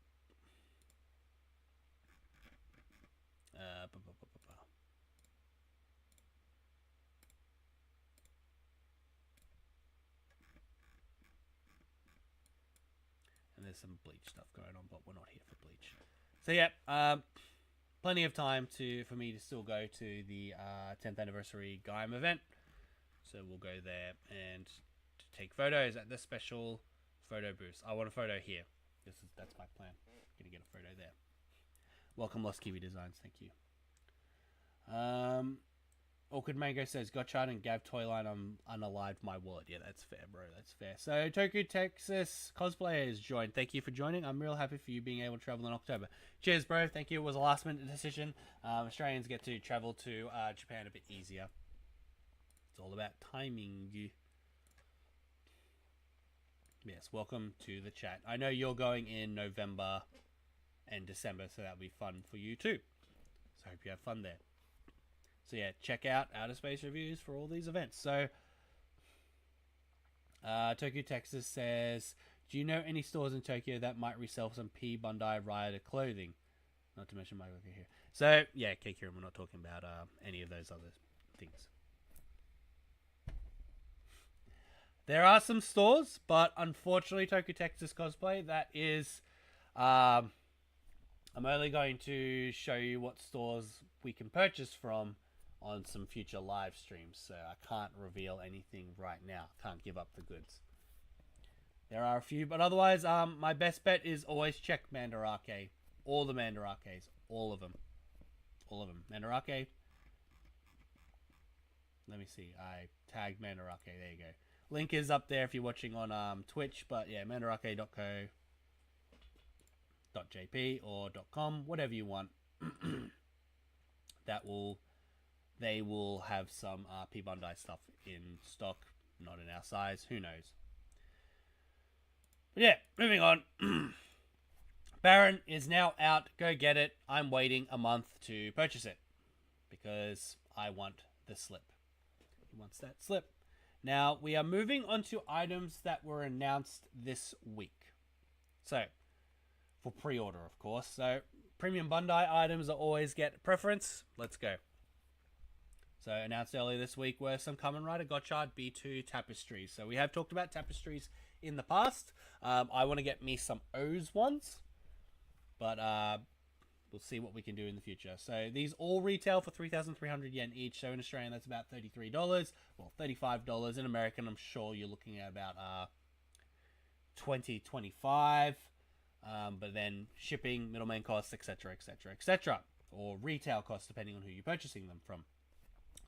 And there's some Bleach stuff going on, but we're not here for Bleach. So yeah, plenty of time for me to still go to the 10th anniversary Gaim event. So we'll go there and to take photos at the special photo booth. I want a photo here. That's my plan. Gonna get a photo there. Welcome, Lost Kiwi Designs. Thank you. Orchid Mango says, Gotchard and Gavv Toyline unalived my wallet. Yeah, that's fair, bro. That's fair. So, Tokyo, Texas cosplayer has joined. Thank you for joining. I'm real happy for you being able to travel in October. Cheers, bro. Thank you. It was a last-minute decision. Australians get to travel to Japan a bit easier. It's all about timing. Yes, welcome to the chat. I know you're going in November and December, so that'll be fun for you too. So I hope you have fun there. So yeah, check out OuttaSpaceReviews for all these events. So Tokyo, Texas says, do you know any stores in Tokyo that might resell some P Bandai Rider clothing? Not to mention my worker here. So yeah, Keikiran, we're not talking about any of those other things. There are some stores, but unfortunately, Tokyo, Texas Cosplay, that is... I'm only going to show you what stores we can purchase from on some future live streams. So I can't reveal anything right now. Can't give up the goods. There are a few, but otherwise, my best bet is always check Mandarake. All the Mandarakes. All of them. All of them. Mandarake. Let me see. I tagged Mandarake. There you go. Link is up there if you're watching on Twitch. But yeah, mandarake.co.jp or .com, whatever you want. They will have some P Bandai stuff in stock, not in our size. Who knows? But yeah, moving on. Baron is now out. Go get it. I'm waiting a month to purchase it because I want the slip. He wants that slip. Now, we are moving on to items that were announced this week. So, for pre-order, of course. So, premium Bandai items always get preference. Let's go. So, announced earlier this week were some Kamen Rider Gotchard B2 tapestries. So, we have talked about tapestries in the past. I want to get me some O's ones. But, we'll see what we can do in the future. So these all retail for 3,300 yen each. So in Australian, that's about $33. Well, $35. In American, I'm sure you're looking at about 20, 25. But then shipping, middleman costs, etc., etc., etc., or retail costs depending on who you're purchasing them from.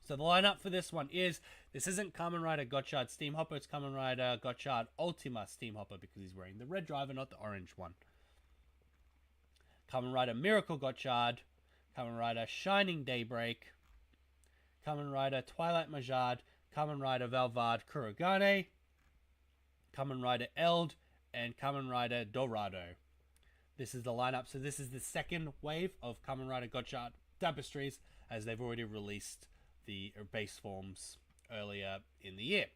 So the lineup for this one is, this isn't Kamen Rider Gotchard Steam Hopper, it's Kamen Rider Gotchard Ultima Steam Hopper because he's wearing the red driver, not the orange one. Kamen Rider Miracle Gotchard, Kamen Rider Shining Daybreak, Kamen Rider Twilight Majard, Kamen Rider Valvard Kurogane, Kamen Rider Eld, and Kamen Rider Dorado. This is the lineup. So this is the second wave of Kamen Rider Gotchard tapestries, as they've already released the base forms earlier in the year.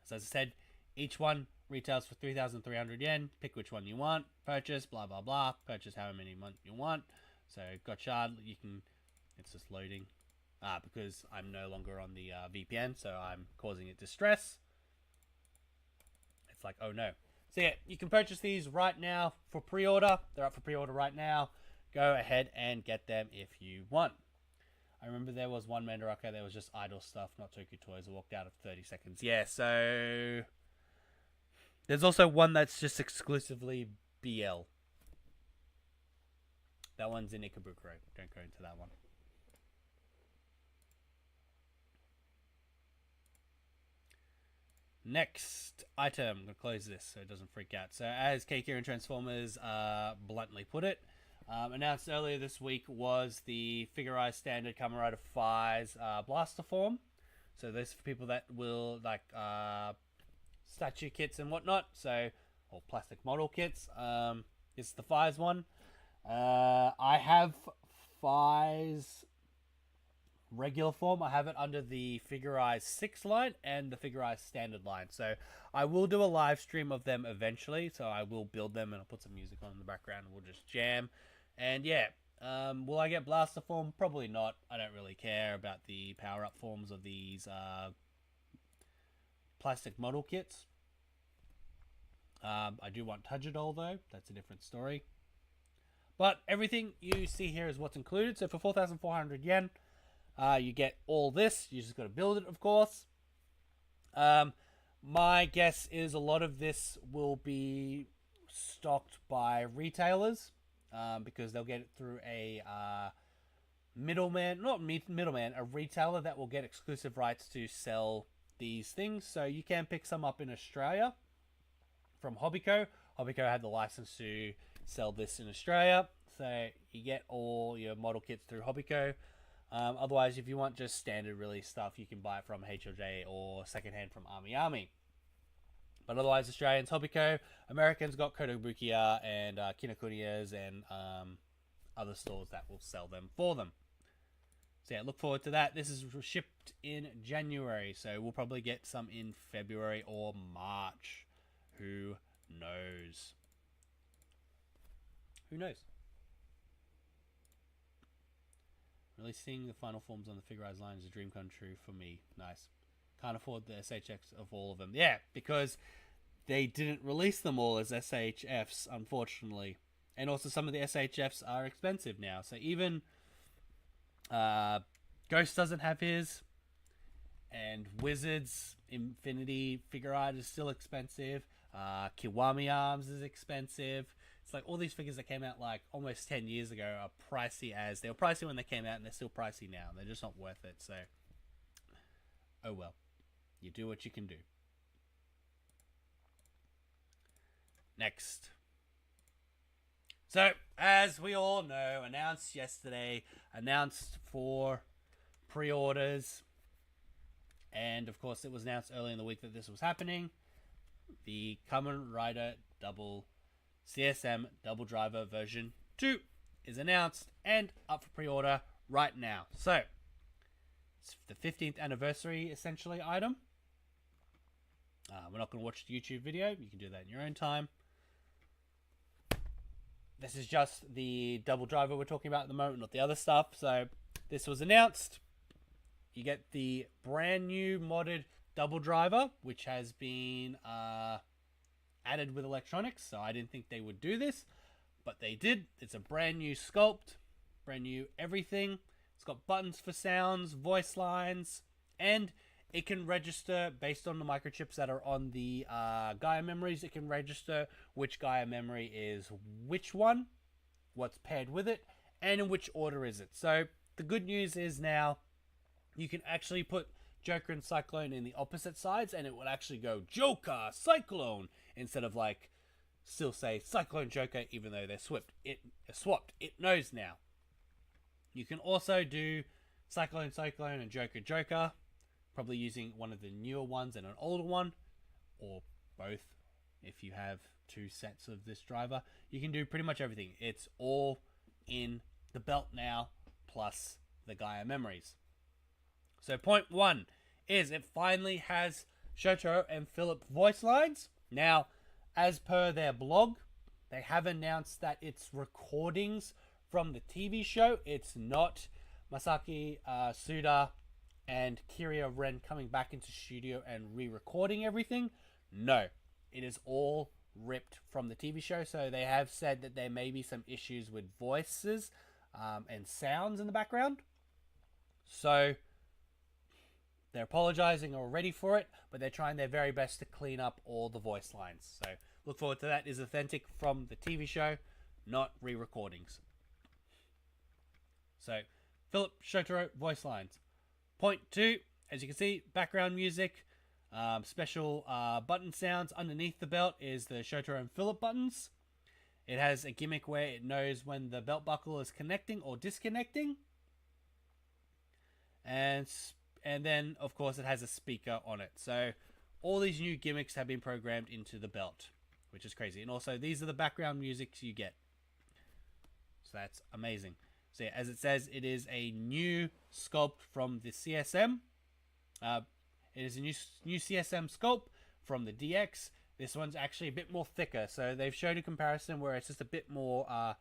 So as I said, each one retails for 3,300 yen. Pick which one you want. Purchase, blah, blah, blah. Purchase however many you want. So Gotchard, you can... It's just loading. Because I'm no longer on the VPN, so I'm causing it distress. It's like, oh no. So yeah, you can purchase these right now for pre-order. They're up for pre-order right now. Go ahead and get them if you want. I remember there was one Mandaraka that was just idle stuff, not Tokyo Toys. I walked out of 30 seconds. Yeah, so... There's also one that's just exclusively BL. That one's in Ikebukuro. Don't go into that one. Next item. I'm going to close this so it doesn't freak out. So as Keikira and Transformers bluntly put it, announced earlier this week was the Figurized Standard Kamen Rider Fi's blaster form. So this is for people that will like statue kits and whatnot. So, or plastic model kits. This is the Fi's one. I have Fi's regular form. I have it under the Figurized 6 line and the Figurized Standard line. So I will do a live stream of them eventually. So I will build them and I'll put some music on in the background and we'll just jam. And yeah, will I get blaster form? Probably not. I don't really care about the power-up forms of these plastic model kits. I do want Tajidol though. That's a different story. But everything you see here is what's included. So for 4,400 yen, you get all this. You just got to build it, of course. My guess is a lot of this will be stocked by retailers because they'll get it through a middleman, not middleman, a retailer that will get exclusive rights to sell these things. So you can pick some up in Australia from Hobbyco. Hobbyco had the license to sell this in Australia. So you get all your model kits through Hobbyco. Otherwise, if you want just standard release stuff, you can buy it from HLJ or secondhand from Army. But otherwise, Australians, Hobbyco. Americans got Kotobukiya and Kinokuniya's and other stores that will sell them for them. So yeah, look forward to that. This is shipped in January, so we'll probably get some in February or March. Who knows? Who knows? Really seeing the final forms on the Figurized line is a dream come true for me. Nice. Can't afford the SHX of all of them. Yeah, because they didn't release them all as SHFs, unfortunately. And also some of the SHFs are expensive now. So even Ghost doesn't have his. And Wizards Infinity Figure Art is still expensive. Kiwami Arms is expensive. It's like all these figures that came out like almost 10 years ago are pricey as... They were pricey when they came out and they're still pricey now. They're just not worth it. So, oh well. You do what you can do. Next. So, as we all know, announced yesterday, announced for pre-orders, and of course it was announced early in the week that this was happening. The Kamen Rider CSM DoubleDriver version 2 is announced and up for pre-order right now. So, it's the 15th anniversary, essentially, item. We're not going to watch the YouTube video. You can do that in your own time. This is just the DoubleDriver we're talking about at the moment, not the other stuff. So, this was announced. You get the brand new modded DoubleDriver, which has been added with electronics. So, I didn't think they would do this. but they did. It's a brand new sculpt, brand new everything. It's got buttons for sounds, voice lines, and it can register based on the microchips that are on the Gaia memories. It can register which Gaia memory is which one, what's paired with it, and in which order is it. So the good news is now you can actually put Joker and Cyclone in the opposite sides, and it will actually go Joker, Cyclone, instead of like still say Cyclone Joker, even though they're swapped. It knows now. You can also do Cyclone Cyclone and Joker Joker, probably using one of the newer ones and an older one, or both if you have two sets of this driver. You can do pretty much everything. It's all in the belt now, plus the Gaia memories. So point one is it finally has Shotaro and Philip voice lines. Now, as per their blog, they have announced that it's recordings from the TV show. It's not Masaki Suda and Kiria Ren coming back into studio and re-recording everything. No, it is all ripped from the TV show. So they have said that there may be some issues with voices and sounds in the background. So they're apologizing already for it, but they're trying their very best to clean up all the voice lines. So look forward to that. It is authentic from the TV show, not re-recordings. So Philip Shotaro voice lines. Point two, as you can see, background music, special button sounds underneath the belt is the Shotaro and Philip buttons. It has a gimmick where it knows when the belt buckle is connecting or disconnecting. And then, of course, it has a speaker on it. So all these new gimmicks have been programmed into the belt, which is crazy. And also, these are the background music you get. So that's amazing. So yeah, as it says, it is a new sculpt from the CSM. It is a new CSM sculpt from the DX. This one's actually a bit more thicker. So they've shown a comparison where it's just a bit more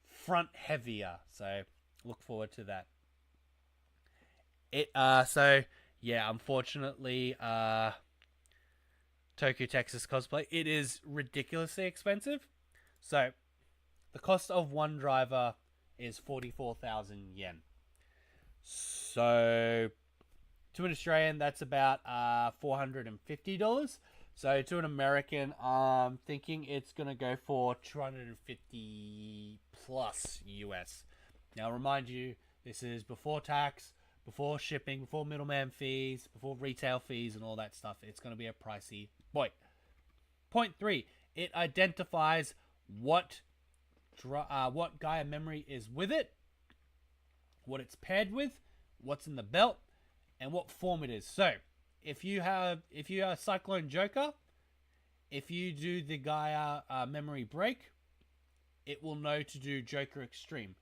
front heavier. So look forward to that. So yeah, unfortunately, Tokyo Texas cosplay, it is ridiculously expensive. So the cost of one driver is 44,000 yen. So to an Australian, that's about $450. So to an American, I'm thinking it's gonna go for 250 plus US. Now, remind you, this is before tax, before shipping, before middleman fees, before retail fees and all that stuff. It's going to be a pricey boy. Point three, it identifies what Gaia memory is with it, what it's paired with, what's in the belt, and what form it is. So if you are Cyclone Joker, if you do the Gaia memory break, it will know to do Joker Extreme.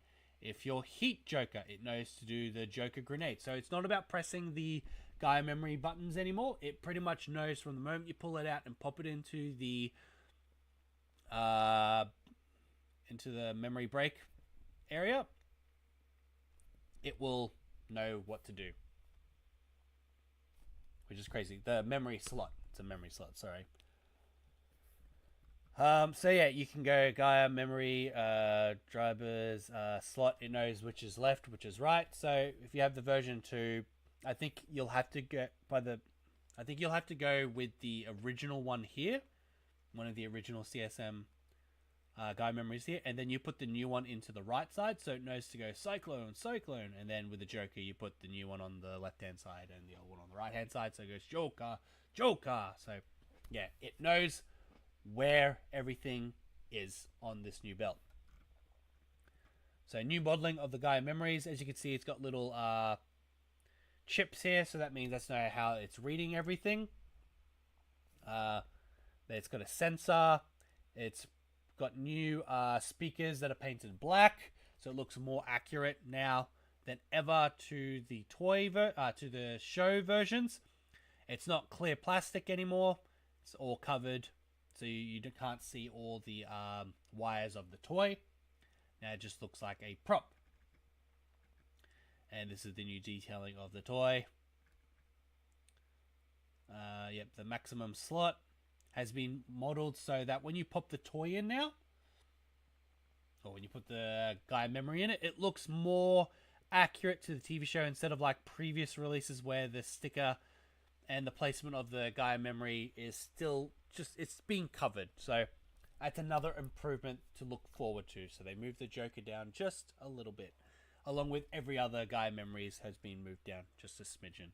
If you're Heat Joker, it knows to do the Joker Grenade. So it's not about pressing the Gaia memory buttons anymore. It pretty much knows from the moment you pull it out and pop it into the memory break area, it will know what to do. Which is crazy. The memory slot. It's a memory slot, sorry. So yeah, you can go Gaia memory drivers slot. It knows which is left, which is right. So if you have the version 2, I think you'll have to go with the original one here, one of the original CSM Gaia memories here, and then you put the new one into the right side, so it knows to go Cyclone, Cyclone, and then with the Joker, you put the new one on the left-hand side and the old one on the right-hand side, so it goes Joker, Joker. So yeah, it knows where everything is on this new belt. So new modeling of the Gaia memories. As you can see, it's got little chips here, so that means that's know how it's reading everything. It's got a sensor. It's got new speakers that are painted black, so it looks more accurate now than ever to the to the show versions. It's not clear plastic anymore. It's all covered, so you can't see all the wires of the toy. Now it just looks like a prop. And this is the new detailing of the toy. Yep, the maximum slot has been modeled so that when you pop the toy in now, or when you put the Gaia memory in it, it looks more accurate to the TV show instead of like previous releases where the sticker and the placement of the Gaia memory is still just, it's being covered. So that's another improvement to look forward to. So they moved the Joker down just a little bit, along with every other Gaia memories has been moved down just a smidgen.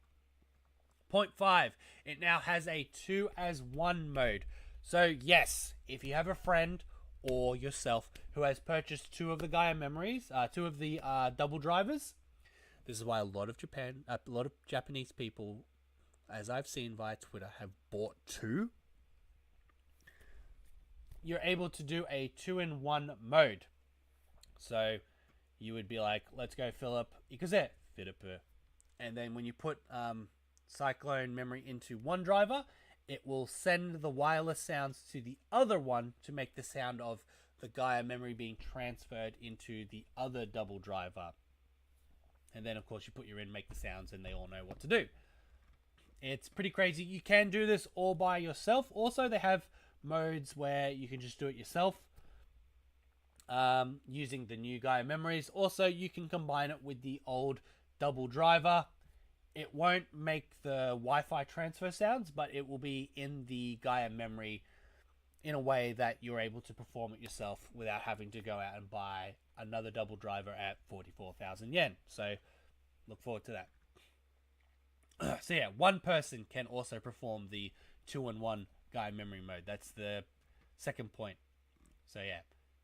Point 5, it now has a 2 as 1 mode. So yes, if you have a friend or yourself who has purchased 2 of the Gaia memories, 2 of the double drivers, this is why a lot of Japanese people, as I've seen via Twitter, have bought 2. You're able to do a 2-in-1 mode. So you would be like, let's go Philip, ikaze, Philip. And then when you put Cyclone memory into one driver, it will send the wireless sounds to the other one to make the sound of the Gaia memory being transferred into the other double driver. And then, of course, you put your in, make the sounds, and they all know what to do. It's pretty crazy. You can do this all by yourself. Also, they have modes where you can just do it yourself using the new Gaia memories. Also, you can combine it with the old double driver. It won't make the Wi-Fi transfer sounds, but it will be in the Gaia memory in a way that you're able to perform it yourself without having to go out and buy another double driver at 44,000 yen. So look forward to that. So yeah, one person can also perform the 2-in-1 Gaia memory mode. That's the second point. So yeah,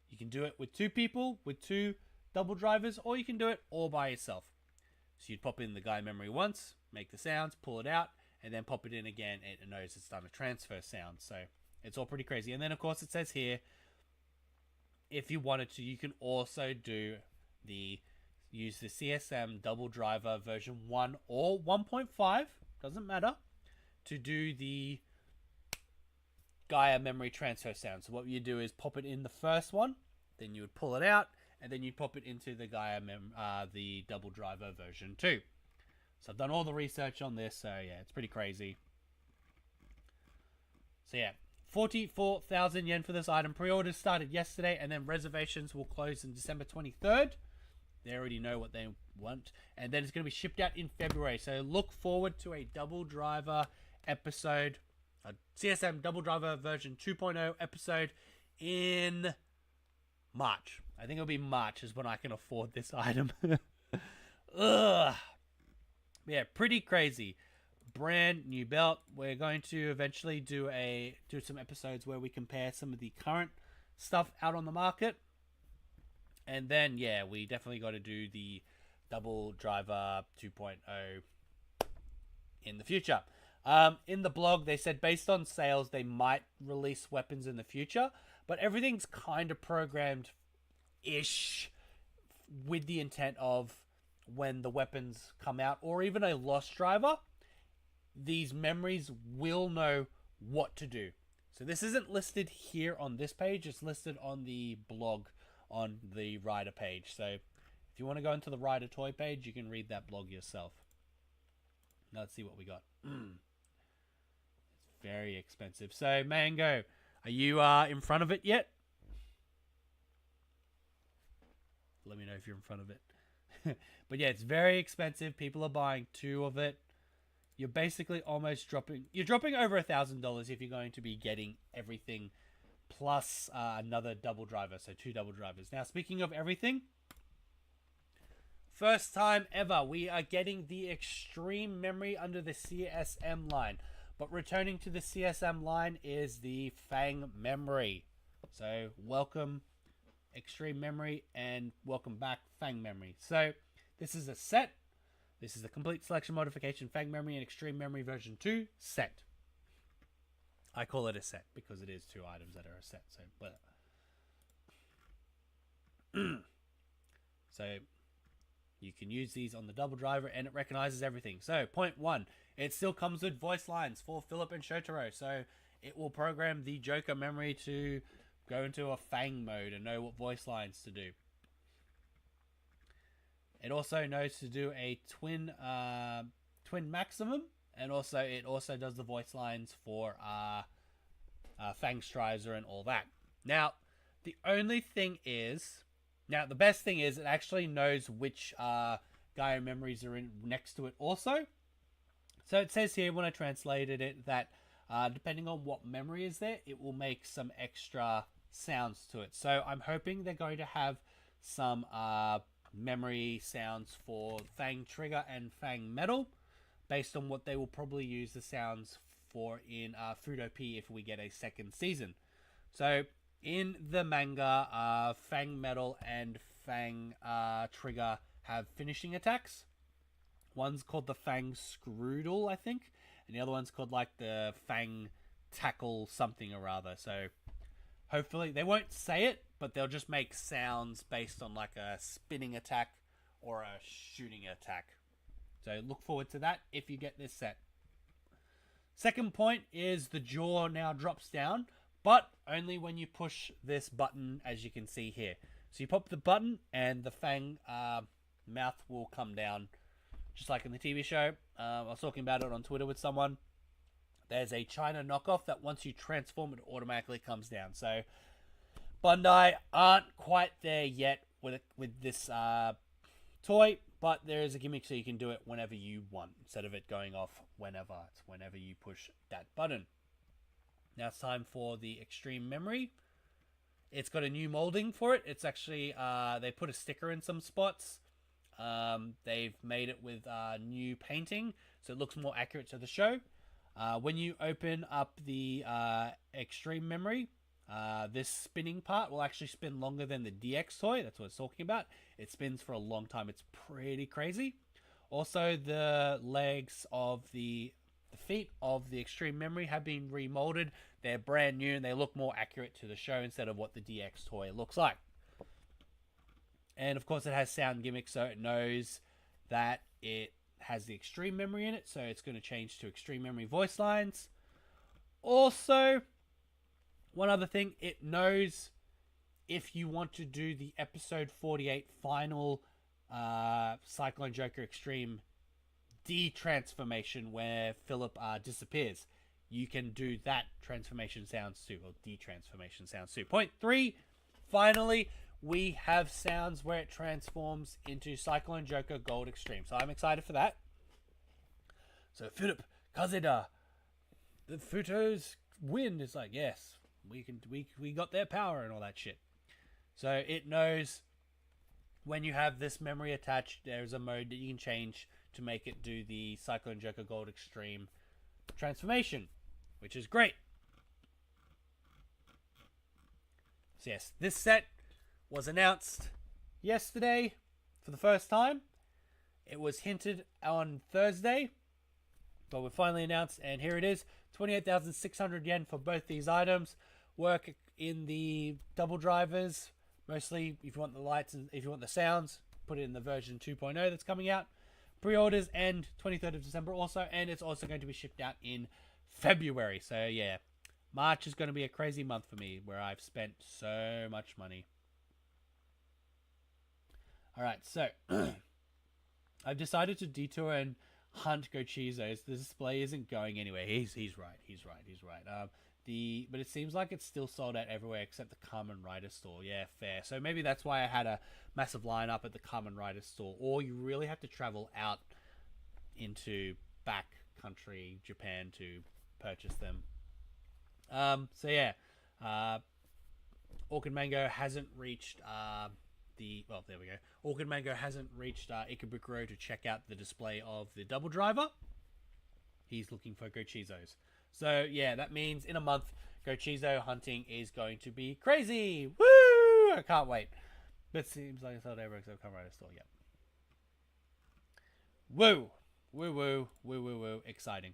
you can do it with 2 people, with 2 double drivers, or you can do it all by yourself. So you'd pop in the Gaia memory once, make the sounds, pull it out, and then pop it in again. It knows it's done a transfer sound. So it's all pretty crazy. And then, of course, it says here, if you wanted to, you can also use the CSM double driver version 1 or 1.5, doesn't matter, to do the Gaia memory transfer sound. So what you do is pop it in the first one, then you would pull it out, and then you pop it into the Gaia the double driver version 2. So I've done all the research on this, so yeah, it's pretty crazy. So yeah, 44,000 yen for this item. Pre-orders started yesterday, and then reservations will close on December 23rd. They already know what they want. And then it's going to be shipped out in February. So look forward to a double driver episode, a CSM double driver version 2.0 episode in March. I think it'll be March is when I can afford this item. Ugh. Yeah, pretty crazy. Brand new belt. We're going to eventually do some episodes where we compare some of the current stuff out on the market. And then, yeah, we definitely got to do the double driver 2.0 in the future. In the blog, they said based on sales, they might release weapons in the future, but everything's kind of programmed-ish with the intent of when the weapons come out, or even a lost driver, these memories will know what to do. So this isn't listed here on this page, it's listed on the blog on the Rider page. So if you want to go into the Rider toy page, you can read that blog yourself. Now let's see what we got. It's very expensive. So Mango, are you in front of it yet? Let me know if you're in front of it. But yeah, it's very expensive. People are buying 2 of it. You're basically almost dropping over $1,000 if you're going to be getting everything plus another double driver, so 2 double drivers. Now, speaking of everything, first time ever, we are getting the extreme memory under the CSM line. But returning to the CSM line is the Fang memory. So welcome extreme memory and welcome back Fang memory. So this is a set. This is the complete selection modification Fang memory and extreme memory version 2 set. I call it a set because it is 2 items that are a set. So, so you can use these on the double driver and it recognizes everything. So point 1, it still comes with voice lines for Philip and Shotaro. So it will program the Joker memory to go into a Fang mode and know what voice lines to do. It also knows to do a twin maximum, and it also does the voice lines for Fang Strizer and all that. Now, the only thing is, Now, the best thing is it actually knows which Gaia memories are in next to it also. So it says here when I translated it that depending on what memory is there, it will make some extra sounds to it. So I'm hoping they're going to have some memory sounds for Fang Trigger and Fang Metal, based on what they will probably use the sounds for in Fudo P if we get a second season. So in the manga, Fang Metal and Fang Trigger have finishing attacks. One's called the Fang Scroodle, I think, and the other one's called like the Fang Tackle something or other. So hopefully they won't say it, but they'll just make sounds based on like a spinning attack or a shooting attack. So look forward to that if you get this set. Second point is the jaw now drops down, but only when you push this button, as you can see here. So you pop the button and the Fang mouth will come down, just like in the TV show. I was talking about it on Twitter with someone. There's a China knockoff that once you transform, it automatically comes down. So Bandai aren't quite there yet with this toy, but there is a gimmick so you can do it whenever you want, instead of it going off whenever. It's whenever you push that button. Now it's time for the extreme memory. It's got a new molding for it. It's actually, they put a sticker in some spots. They've made it with new painting, so it looks more accurate to the show. When you open up the extreme memory, this spinning part will actually spin longer than the DX toy. That's what it's talking about. It spins for a long time. It's pretty crazy. Also, the legs of the feet of the extreme memory have been remolded. They're brand new and they look more accurate to the show instead of what the DX toy looks like. And of course it has sound gimmicks, so it knows that it has the extreme memory in it, so it's going to change to extreme memory voice lines. Also, one other thing, it knows if you want to do the episode 48 final Cyclone Joker Extreme D-transformation where Philip disappears. You can do that transformation sounds too, or D-transformation sounds too. Point 3, finally, we have sounds where it transforms into Cyclone Joker Gold Extreme. So I'm excited for that. So Philip, Kazeda, the Futo's wind is like, yes, we got their power and all that shit. So it knows when you have this memory attached, there's a mode that you can change to make it do the Cyclone Joker Gold Extreme transformation, which is great. So yes, this set was announced yesterday for the first time. It was hinted on Thursday, but we're finally announced, and here it is. 28,600 yen for both these items. Work in the double drivers, mostly if you want the lights and if you want the sounds, put it in the version 2.0 that's coming out. Pre-orders end 23rd of December also, and it's also going to be shipped out in February. So yeah, March is going to be a crazy month for me where I've spent so much money. Alright, so I've decided to detour and hunt Gochizos. The display isn't going anywhere. He's right. But it seems like it's still sold out everywhere except the Kamen Rider store. Yeah, fair. So maybe that's why I had a massive lineup at the Kamen Rider store. Or you really have to travel out into back country Japan to purchase them. So yeah, Orchid Mango hasn't reached there we go. Orchid Mango hasn't reached Ikebukuro to check out the display of the Double Driver. He's looking for Gochizos. So yeah, that means in a month, Gochizo hunting is going to be crazy. Woo! I can't wait. But it seems like it's not ever except Kamen Rider store. Yep. Woo! Woo woo. Woo woo woo. Exciting.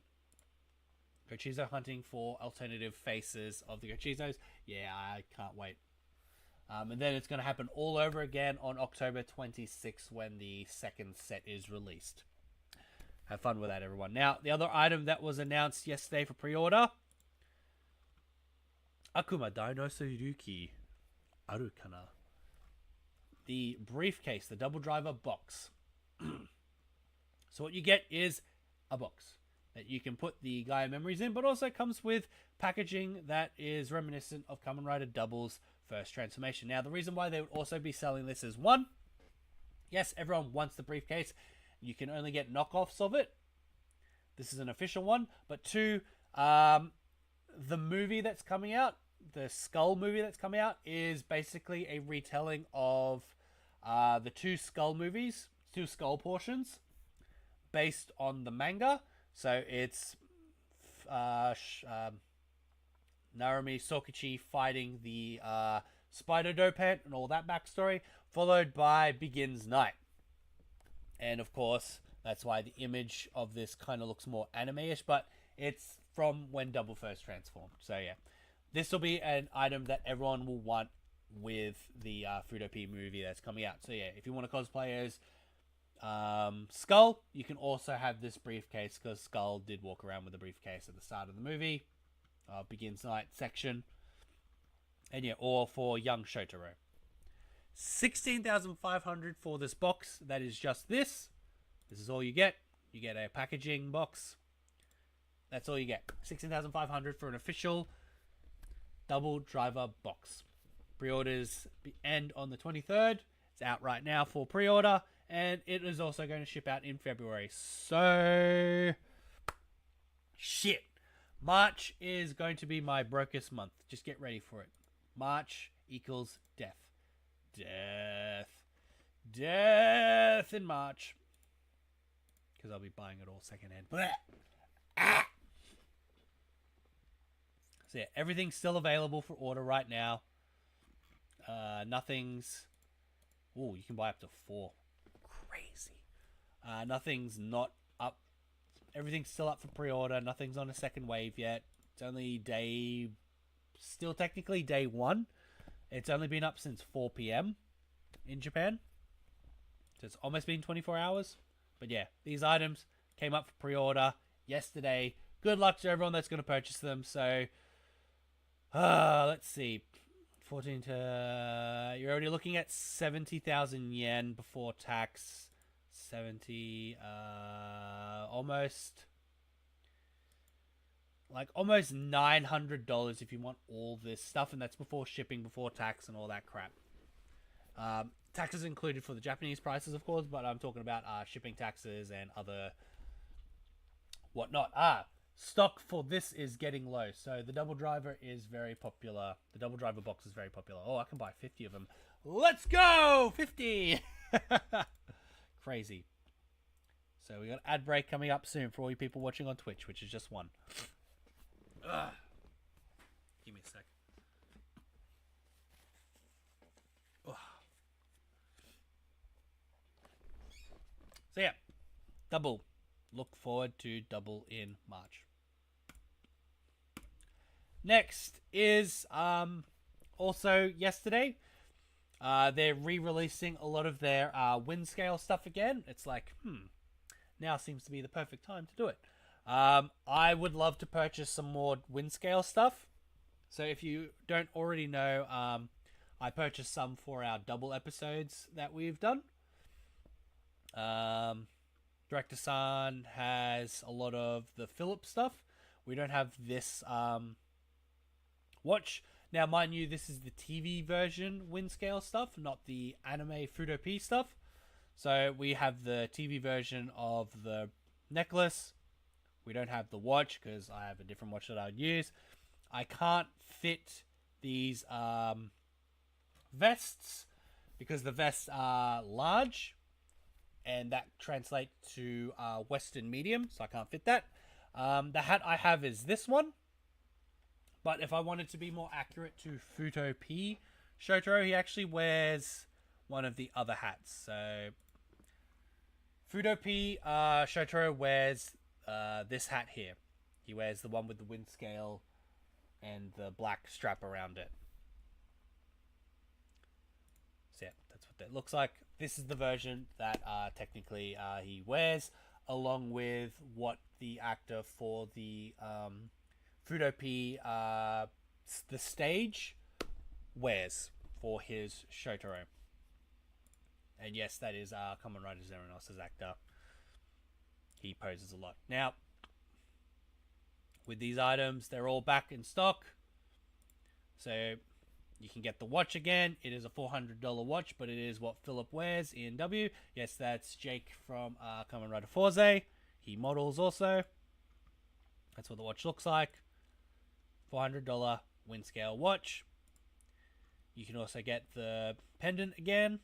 Gochizo hunting for alternative faces of the Gochizos. Yeah, I can't wait. And then it's going to happen all over again on October 26th when the second set is released. Have fun with that, everyone. Now, the other item that was announced yesterday for pre-order. Akuma Dinosuruki Arukana. The briefcase, the Double Driver box. So what you get is a box that you can put the Gaia memories in, but also comes with packaging that is reminiscent of Kamen Rider Doubles first transformation. Now, the reason why they would also be selling this is, one, yes, everyone wants the briefcase. You can only get knockoffs of it. This is an official one. But two, the movie that's coming out, the Skull movie that's coming out, is basically a retelling of the two Skull movies, two Skull portions, based on the manga. So it's Narumi Sokichi fighting the Spider Dopant and all that backstory, followed by Begins Night. And of course, that's why the image of this kind of looks more anime-ish, but it's from when Double first transformed. So yeah, this will be an item that everyone will want with the Fudo P movie that's coming out. So yeah, if you want to cosplay as Skull, you can also have this briefcase, because Skull did walk around with a briefcase at the start of the movie. Begins Night section. And yeah, or for young Shotaro. 16,500 for this box. That is just this. This is all you get. You get a packaging box. That's all you get. 16,500 for an official DoubleDriver box. Pre-orders end on the 23rd. It's out right now for pre-order. And it is also going to ship out in February. So, shit. March is going to be my brokest month. Just get ready for it. March equals death. Death in March. Because I'll be buying it all secondhand. Ah! So yeah, everything's still available for order right now. Nothing's... Ooh, you can buy up to 4. Crazy. Nothing's not up. Everything's still up for pre-order. Nothing's on a second wave yet. It's only still technically day 1. It's only been up since 4 p.m. in Japan. So it's almost been 24 hours. But yeah, these items came up for pre-order yesterday. Good luck to everyone that's going to purchase them. So, let's see. 14 to... You're already looking at 70,000 yen before tax. 70... almost $900 if you want all this stuff, and that's before shipping, before tax, and all that crap. Taxes included for the Japanese prices, of course, but I'm talking about shipping taxes and other whatnot. Stock for this is getting low, so the DoubleDriver is very popular. The DoubleDriver box is very popular. Oh, I can buy 50 of them. Let's go! 50! Crazy. So we got an ad break coming up soon for all you people watching on Twitch, which is just one. Give me a sec. So yeah, Double. Look forward to Double in March. Next is also yesterday. They're re-releasing a lot of their wind scale stuff again. It's like, now seems to be the perfect time to do it. I would love to purchase some more wind scale stuff. So if you don't already know, I purchased some for our Double episodes that we've done. Director-san has a lot of the Philips stuff. We don't have this watch. Now, mind you, this is the TV version wind scale stuff, not the anime Fudo P stuff. So we have the TV version of the necklace. We don't have the watch because I have a different watch that I would use. I can't fit these vests because the vests are large, and that translates to Western medium, so I can't fit that. The hat I have is this one, but if I wanted to be more accurate to Fudo P Shotaro, he actually wears one of the other hats. So Fudo P Shotaro wears this hat here. He wears the one with the wind scale and the black strap around it. So yeah, that's what that looks like. This is the version that technically he wears, along with what the actor for the Fudo P the stage wears for his Shotaro. And yes, that is Kamen Rider Gavv's actor. He poses a lot. Now, with these items, they're all back in stock. So, You can get the watch again. It is a $400 watch, but it is what Philip wears in W. Yes, that's Jake from Kamen Rider Forze. He models also. That's what the watch looks like. $400 wind scale watch. You can also get the pendant again.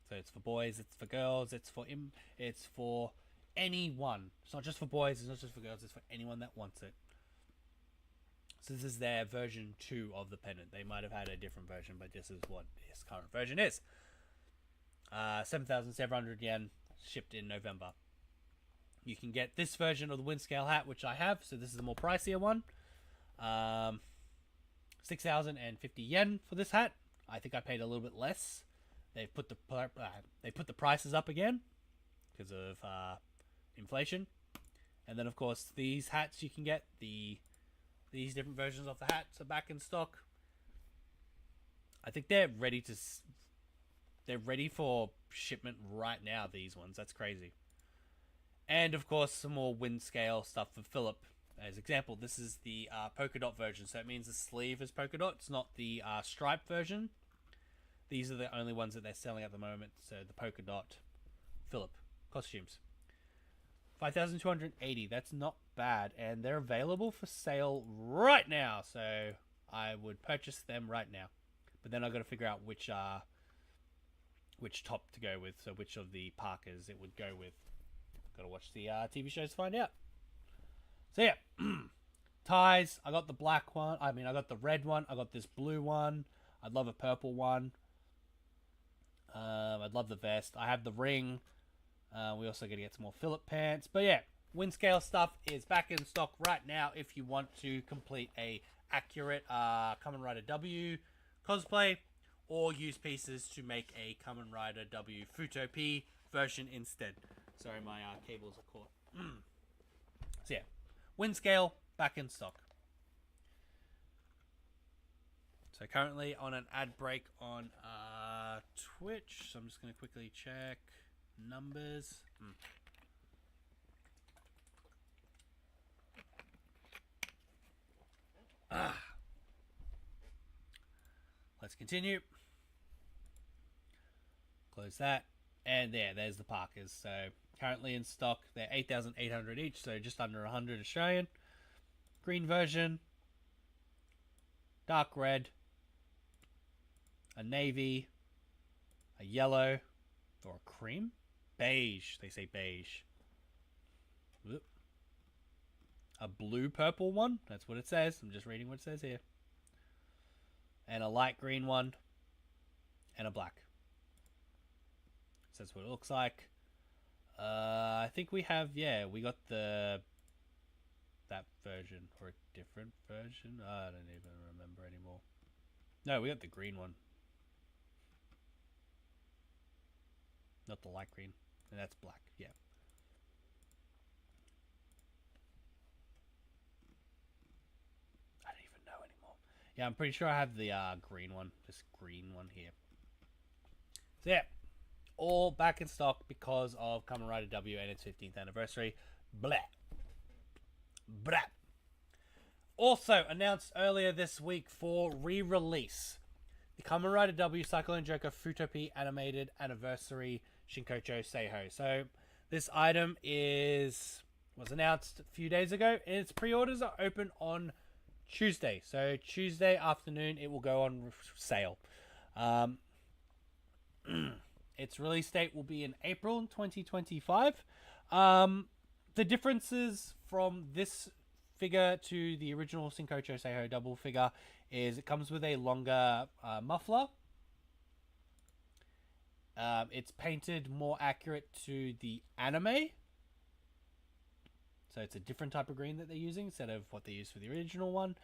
So it's for boys, it's for girls, it's for anyone. It's not just for boys, it's not just for girls, it's for anyone that wants it. So this is their version 2 of the pendant. They might have had a different version, but this is what this current version is. 7,700 yen, shipped in November. You can get this version of the wind scale hat, which I have. So this is the more pricier one. 6,050 yen for this hat. I think I paid a little bit less. They've put the prices up again because of inflation. And then of course these hats you can get, these different versions of the hats are back in stock. I think they're ready for shipment right now, these ones. That's crazy. And of course some more wind scale stuff for Philip. As example, this is the polka dot version, so it means the sleeve is polka dot. It's not the stripe version. These are the only ones that they're selling at the moment. So the polka dot Philip costumes. 5,280. That's not bad, and they're available for sale right now. So I would purchase them right now. But then I've got to figure out which top to go with. So which of the parkas it would go with. Got to watch the TV shows to find out. So yeah, ties. I got the black one. I got the red one. I got this blue one. I'd love a purple one. I'd love the vest. I have the ring. We also got to get some more Philip pants. But yeah, wind scale stuff is back in stock right now if you want to complete a accurate Kamen Rider W cosplay, or use pieces to make a Kamen Rider W Futo P version instead. Sorry, my cables are caught. So yeah, wind scale back in stock. So currently on an ad break on Twitch. So I'm just going to quickly check numbers. Let's continue. Close that. And there's the parkas. So currently in stock, they're 8,800 each, so just under 100 Australian. Green version, dark red, a navy, a yellow, or a cream, beige. They say beige. Whoop. A blue purple one. That's what it says. I'm just reading what it says here. And a light green one, and a black. So that's what it looks like. I think we have, we got that version, or a different version. I don't even remember anymore. No, we got the green one. Not the light green. And that's black, yeah. I don't even know anymore. Yeah, I'm pretty sure I have the green one. This green one here. So yeah, all back in stock because of Kamen Rider W and its 15th anniversary. Blah. Blah. Also announced earlier this week for re-release, the Kamen Rider W Cyclone Joker Futopi Animated Anniversary Shinkocho Seiho. So this item was announced a few days ago, and its pre-orders are open on Tuesday. So Tuesday afternoon it will go on sale. Its release date will be in April 2025. The differences from this figure to the original Shinkocho Seiho double figure is it comes with a longer muffler. It's painted more accurate to the anime. So it's a different type of green that they're using instead of what they used for the original one.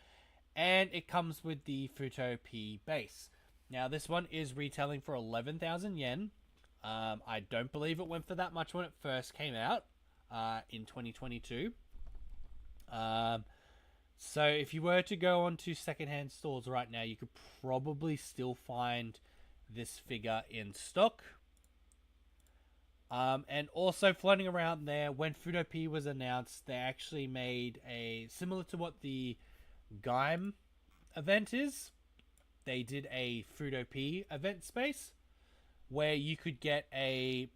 And it comes with the Futo P base. Now this one is retailing for 11,000 yen. I don't believe it went for that much when it first came out in 2022. So if you were to go onto secondhand stores right now, you could probably still find this figure in stock. And also floating around there, when Futo P was announced, they actually made a similar to what the Gaim event is, they did a Fudo P event space where you could get a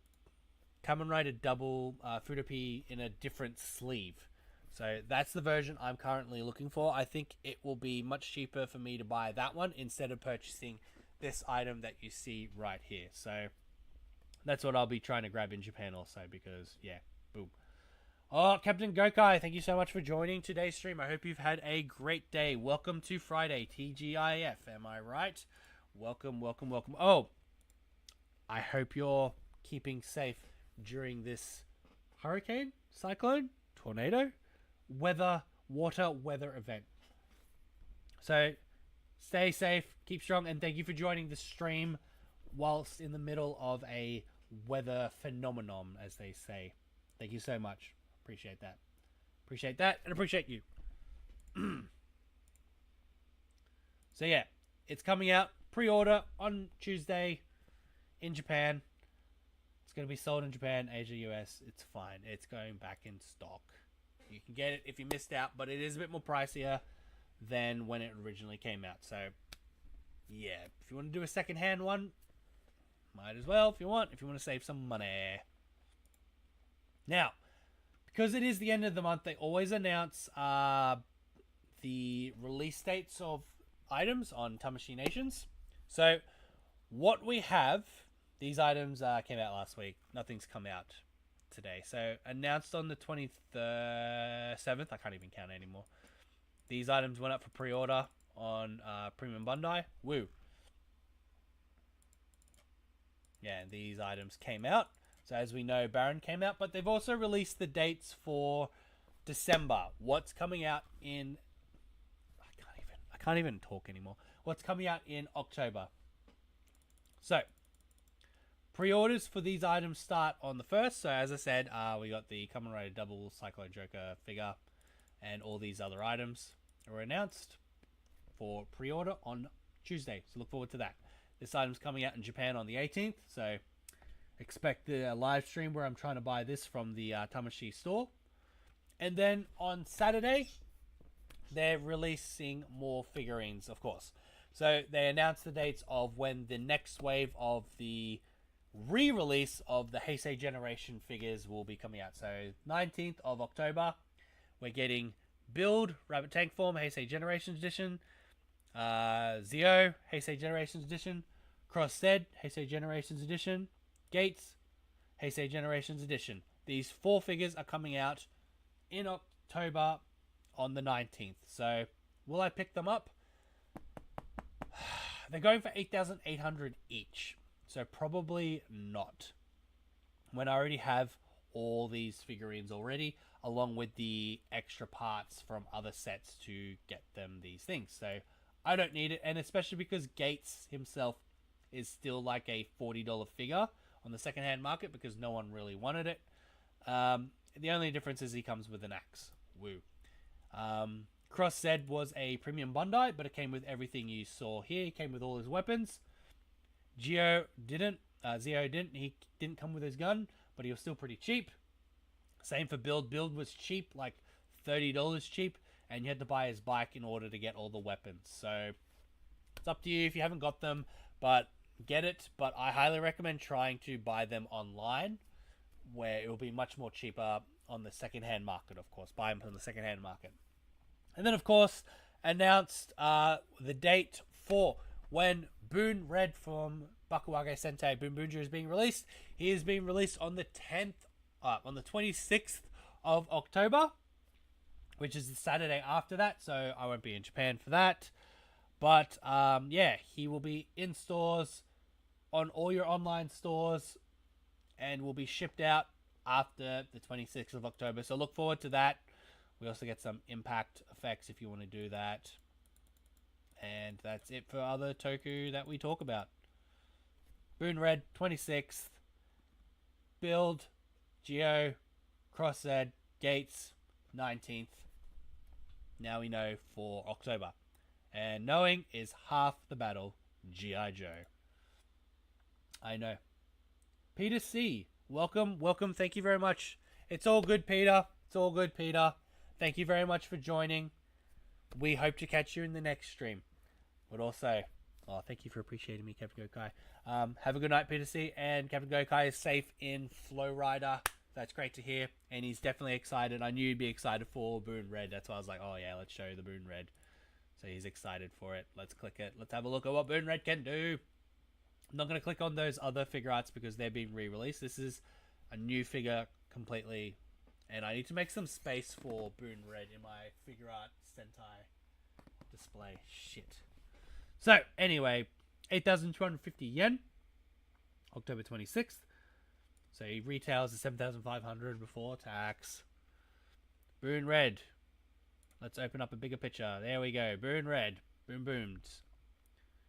Kamen Rider double Fudo P in a different sleeve. So that's the version I'm currently looking for. I think it will be much cheaper for me to buy that one instead of purchasing this item that you see right here. So that's what I'll be trying to grab in Japan also because, yeah, boom. Oh, Captain Gokai, thank you so much for joining today's stream. I hope you've had a great day. Welcome to Friday, TGIF, am I right? Welcome, welcome, welcome. Oh, I hope you're keeping safe during this hurricane, cyclone, tornado, water weather event. So stay safe, keep strong, and thank you for joining the stream whilst in the middle of a weather phenomenon, as they say. Thank you so much. Appreciate that. Appreciate that, and appreciate you. So yeah, it's coming out pre-order on Tuesday in Japan. It's going to be sold in Japan, Asia, US. It's fine. It's going back in stock. You can get it if you missed out, but it is a bit more pricier than when it originally came out. So yeah, if you want to do a second-hand one, might as well if you want to save some money. Now, because it is the end of the month, they always announce the release dates of items on Tamashii Nations. So what we have, these items came out last week. Nothing's come out today. So announced on the 27th. I can't even count anymore. These items went up for pre-order on Premium Bandai. Woo. Yeah, these items came out. So as we know, Baron came out, but they've also released the dates for December. What's coming out in... I can't even talk anymore. What's coming out in October. So, pre-orders for these items start on the 1st. So as I said, we got the Kamen Rider Double Cyclone Joker figure and all these other items were announced for pre-order on Tuesday. So look forward to that. This item's coming out in Japan on the 18th. So expect the live stream where I'm trying to buy this from the Tamashii store. And then on Saturday, they're releasing more figurines, of course. So they announced the dates of when the next wave of the re-release of the Heisei Generation figures will be coming out. So 19th of October, we're getting Build, Rabbit Tank Form, Heisei Generations Edition, Zio, Heisei Generations Edition, Cross Zed, Heisei Generations Edition, Gates, Heisei Generations Edition. These 4 figures are coming out in October on the 19th. So will I pick them up? They're going for 8,800 each. So probably not. When I already have all these figurines already, along with the extra parts from other sets to get them these things. So I don't need it. And especially because Gates himself is still like a $40 figure on the secondhand market because no one really wanted it. The only difference is he comes with an axe. Woo. Cross Zed was a premium Bandai, but it came with everything you saw here. He came with all his weapons. Zio didn't. He didn't come with his gun, but he was still pretty cheap. Same for Build. Build was cheap, like $30 cheap, and you had to buy his bike in order to get all the weapons. So it's up to you if you haven't got them, but get it. But I highly recommend trying to buy them online, where it will be much more cheaper on the secondhand market, of course. Buy them from the secondhand market. And then, of course, announced the date for when Boon Red from Bakuwage Sentai Boon Boonja is being released. He is being released on the 26th of October, which is the Saturday after that. So I won't be in Japan for that. But yeah, he will be in stores, on all your online stores, and will be shipped out after the 26th of October. So look forward to that. We also get some impact effects if you want to do that. And that's it for other toku that we talk about. Boon Red, 26th. Build, Geo, Cross Zed, Gates, 19th. Now we know for October. And knowing is half the battle. G.I. Joe. I know. Peter C. Welcome. Welcome. Thank you very much. It's all good, Peter. It's all good, Peter. Thank you very much for joining. We hope to catch you in the next stream. would also... Oh, thank you for appreciating me, Captain Gokai. Have a good night, Peter C. And Captain Gokai is safe in Flow Rider. That's great to hear. And he's definitely excited. I knew he'd be excited for Boon Red. That's why I was like, oh yeah, let's show the Boon Red. So he's excited for it. Let's click it. Let's have a look at what Boon Red can do. I'm not going to click on those other figure arts because they're being re-released. This is a new figure completely. And I need to make some space for Boon Red in my figure art Sentai display. Shit. So, anyway, 8,250 yen, October 26th. So he retails at 7,500 before tax. Boon Red. Let's open up a bigger picture. There we go. Boon Red. Boom boomed.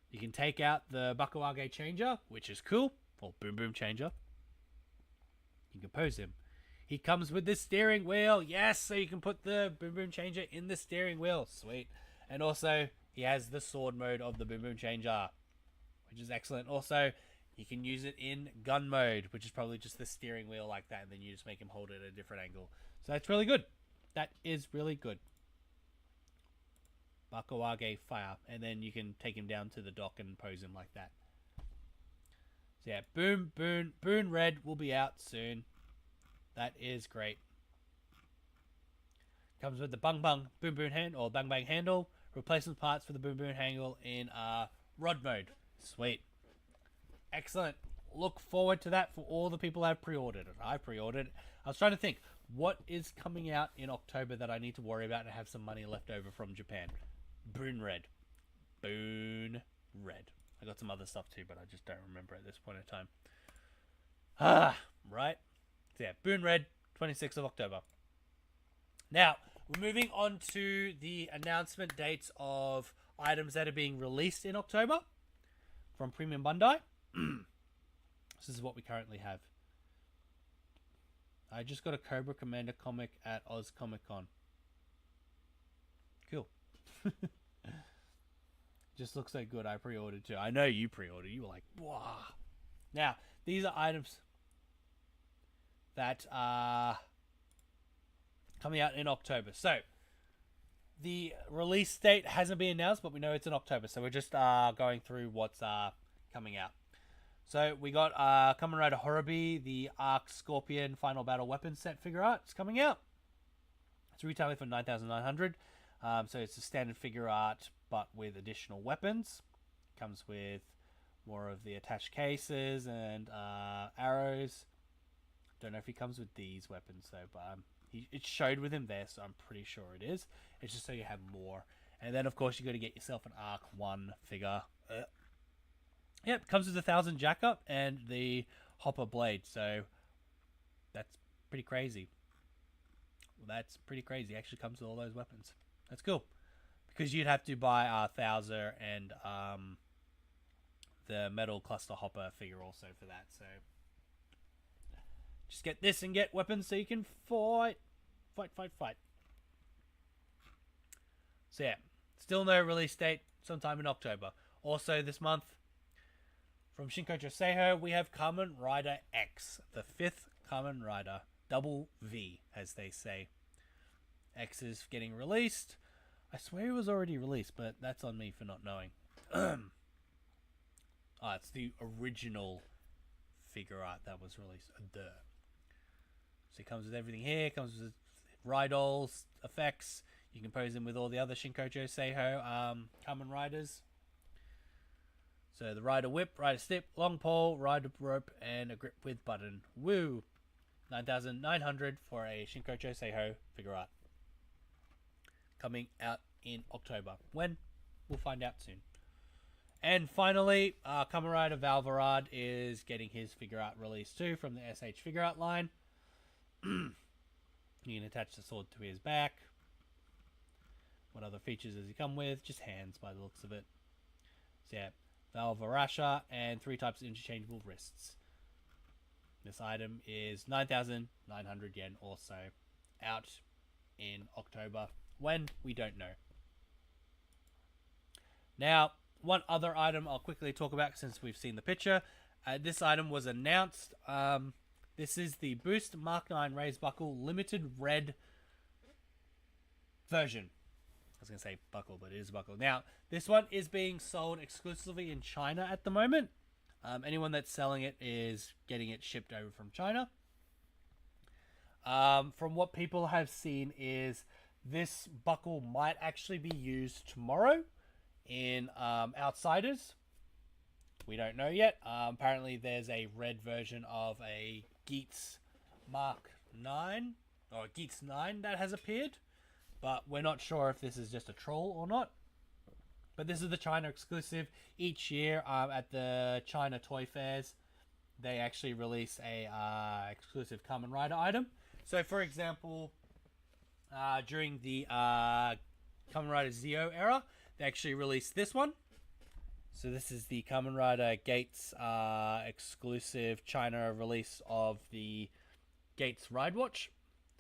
You can take out the Bakawage changer, which is cool. Or boom boom changer. You can pose him. He comes with this steering wheel. Yes, so you can put the boom boom changer in the steering wheel. Sweet. And also... he has the sword mode of the Boom Boom Changer, which is excellent. Also, you can use it in gun mode, which is probably just the steering wheel like that, and then you just make him hold it at a different angle. So that's really good. That is really good. Bakawage fire, and then you can take him down to the dock and pose him like that. So yeah, Boon Red will be out soon. That is great. Comes with the Boom Boom hand or Bang Bang handle. Replacement parts for the Boom Boom handle in rod mode. Sweet. Excellent. Look forward to that for all the people that have pre-ordered it. I pre-ordered it. I was trying to think, what is coming out in October that I need to worry about and have some money left over from Japan? Boon Red. Boon Red. I got some other stuff too, but I just don't remember at this point in time. Right? So yeah, Boon Red, 26th of October. Now, we're moving on to the announcement dates of items that are being released in October from Premium Bandai. This is what we currently have. I just got a Cobra Commander comic at Oz Comic Con. Cool. Just looks so good. I pre-ordered too. I know you pre-ordered. You were like, wow. Now, these are items that are coming out in October. So, the release date hasn't been announced, but we know it's in October. So, we're just going through what's coming out. So, we got Kamen Rider Horobi, the Arc Scorpion Final Battle Weapon Set figure art. It's coming out. It's retailing for 9,900. So, it's a standard figure art, but with additional weapons. Comes with more of the attached cases and arrows. Don't know if he comes with these weapons, though, but... it showed with him there, so I'm pretty sure it is. It's just so you have more. And then, of course, you got to get yourself an Arc 1 figure. Yep, comes with 1,000 jack-up and the Hopper Blade. So, that's pretty crazy. That's pretty crazy. It actually comes with all those weapons. That's cool. Because you'd have to buy Thouser and the Metal Cluster Hopper figure also for that. So, just get this and get weapons so you can fight. Fight. So yeah, still no release date, sometime in October. Also this month, from Shinkocho Seiho, we have Kamen Rider X, the 5th Kamen Rider, double V, as they say. X is getting released. I swear it was already released, but that's on me for not knowing. It's the original figure art that was released. Duh. So it comes with everything here. It comes with Rydolls, effects. You can pose them with all the other Shinkocho Seiho Kamen Riders. So the Rider Whip, Rider Step, Long Pole, Rider Rope, and a Grip with Button. Woo! 9,900 for a Shinkocho Seiho figure art. Coming out in October. When? We'll find out soon. And finally, Kamen Rider Valvarad is getting his figure art released too from the SH figure art line. You can attach the sword to his back. What other features does he come with? Just hands by the looks of it. So yeah, Valvarasha and 3 types of interchangeable wrists. This item is 9,900 yen also. Out in October. When? We don't know. Now, one other item I'll quickly talk about since we've seen the picture. This item was announced. This is the Boost Mark 9 Raised Buckle Limited Red version. was going to say buckle, but it is a buckle. Now, this one is being sold exclusively in China at the moment. Anyone that's selling it is getting it shipped over from China. From what people have seen is this buckle might actually be used tomorrow in Outsiders. We don't know yet. Apparently there's a red version of a Geats Mark 9 or Geats 9 that has appeared, but we're not sure if this is just a troll or not. But this is the China exclusive. Each year at the China toy fairs, they actually release a exclusive Kamen Rider item. So, for example, during the Kamen Rider Zeo era, they actually released this one. So this is the Kamen Rider Gates exclusive China release of the Gates Ride Watch.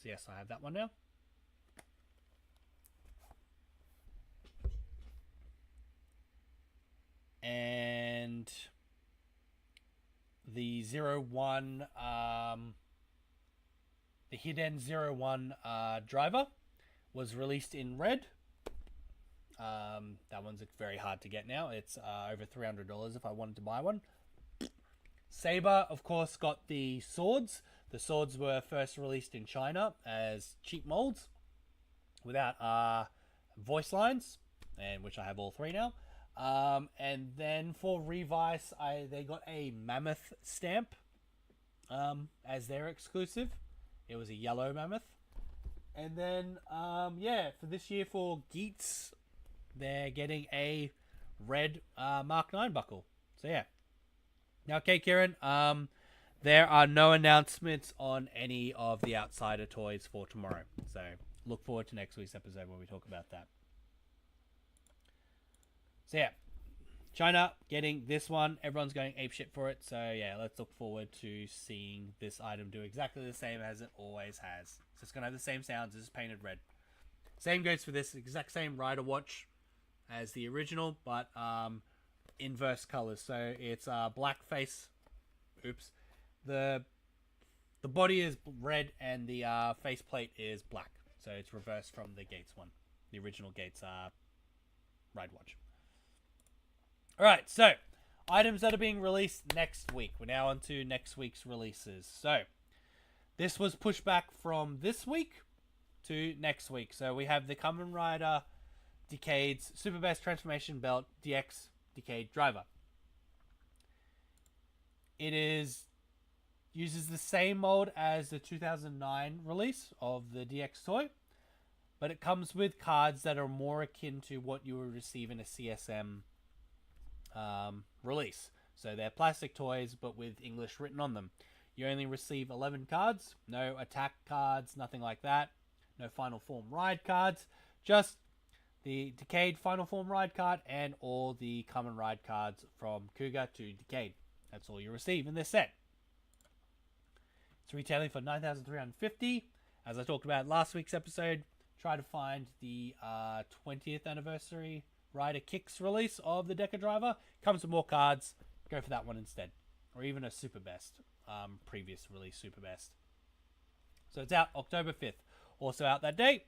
So yes, I have that one now. And the 01, the Hiden 01 driver was released in red. That one's very hard to get now. It's over $300 if I wanted to buy one. Saber, of course, got the swords. The swords were first released in China as cheap molds without voice lines, and which I have all three now. And then for Revice, they got a mammoth stamp as their exclusive. It was a yellow mammoth. And then, yeah, for this year for Geats, they're getting a red Mark 9 buckle. So, yeah. Now, okay, Kieran, there are no announcements on any of the Outsider toys for tomorrow. So, look forward to next week's episode where we talk about that. So, yeah. China getting this one. Everyone's going apeshit for it. So, yeah, let's look forward to seeing this item do exactly the same as it always has. So, it's going to have the same sounds. It's painted red. Same goes for this exact same Rider watch as the original, but inverse colors. So, it's black face. Oops. The body is red and the faceplate is black. So, it's reversed from the Gates one. The original Gates Ride watch. Alright, so, items that are being released next week. We're now on to next week's releases. So, this was pushed back from this week to next week. So, we have the Kamen Rider Decade's Super Best Transformation Belt DX Decade Driver. It uses the same mold as the 2009 release of the DX toy, but it comes with cards that are more akin to what you would receive in a CSM release. So they're plastic toys but with English written on them. You only receive 11 cards, no attack cards, nothing like that, no Final Form Ride cards, just the Decade Final Form Ride card and all the Kamen Ride cards from Kuga to Decade. That's all you receive in this set. It's retailing for $9,350. As I talked about last week's episode, try to find the 20th anniversary Rider Kicks release of the Deca Driver. Comes with more cards. Go for that one instead. Or even a Super Best. Previous release Super Best. So it's out October 5th. Also out that day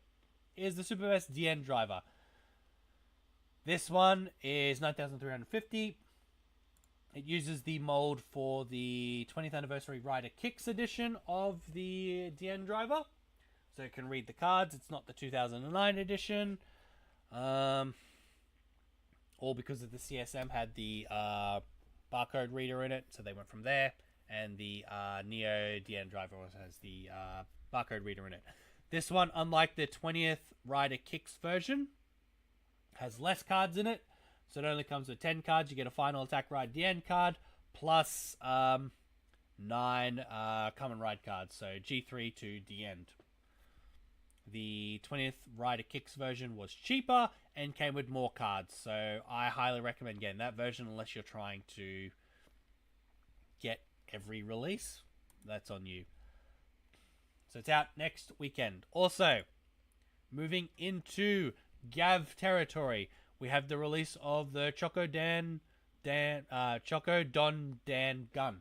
is the Super Best DN Driver. This one is $9,350. It uses the mold for the 20th anniversary Rider Kicks edition of the DN Driver. So it can read the cards. It's not the 2009 edition. All because of the CSM had the barcode reader in it, so they went from there. And the Neo DN Driver also has the barcode reader in it. This one, unlike the 20th Rider Kicks version, has less cards in it. So it only comes with 10 cards. You get a Final Attack Ride DN card, plus 9 Kamen Ride cards. So G3 to the end. The 20th Rider Kicks version was cheaper and came with more cards. So I highly recommend getting that version unless you're trying to get every release. That's on you. So it's out next weekend. Also, moving into Gavv territory, we have the release of the Choco Don Dan gun.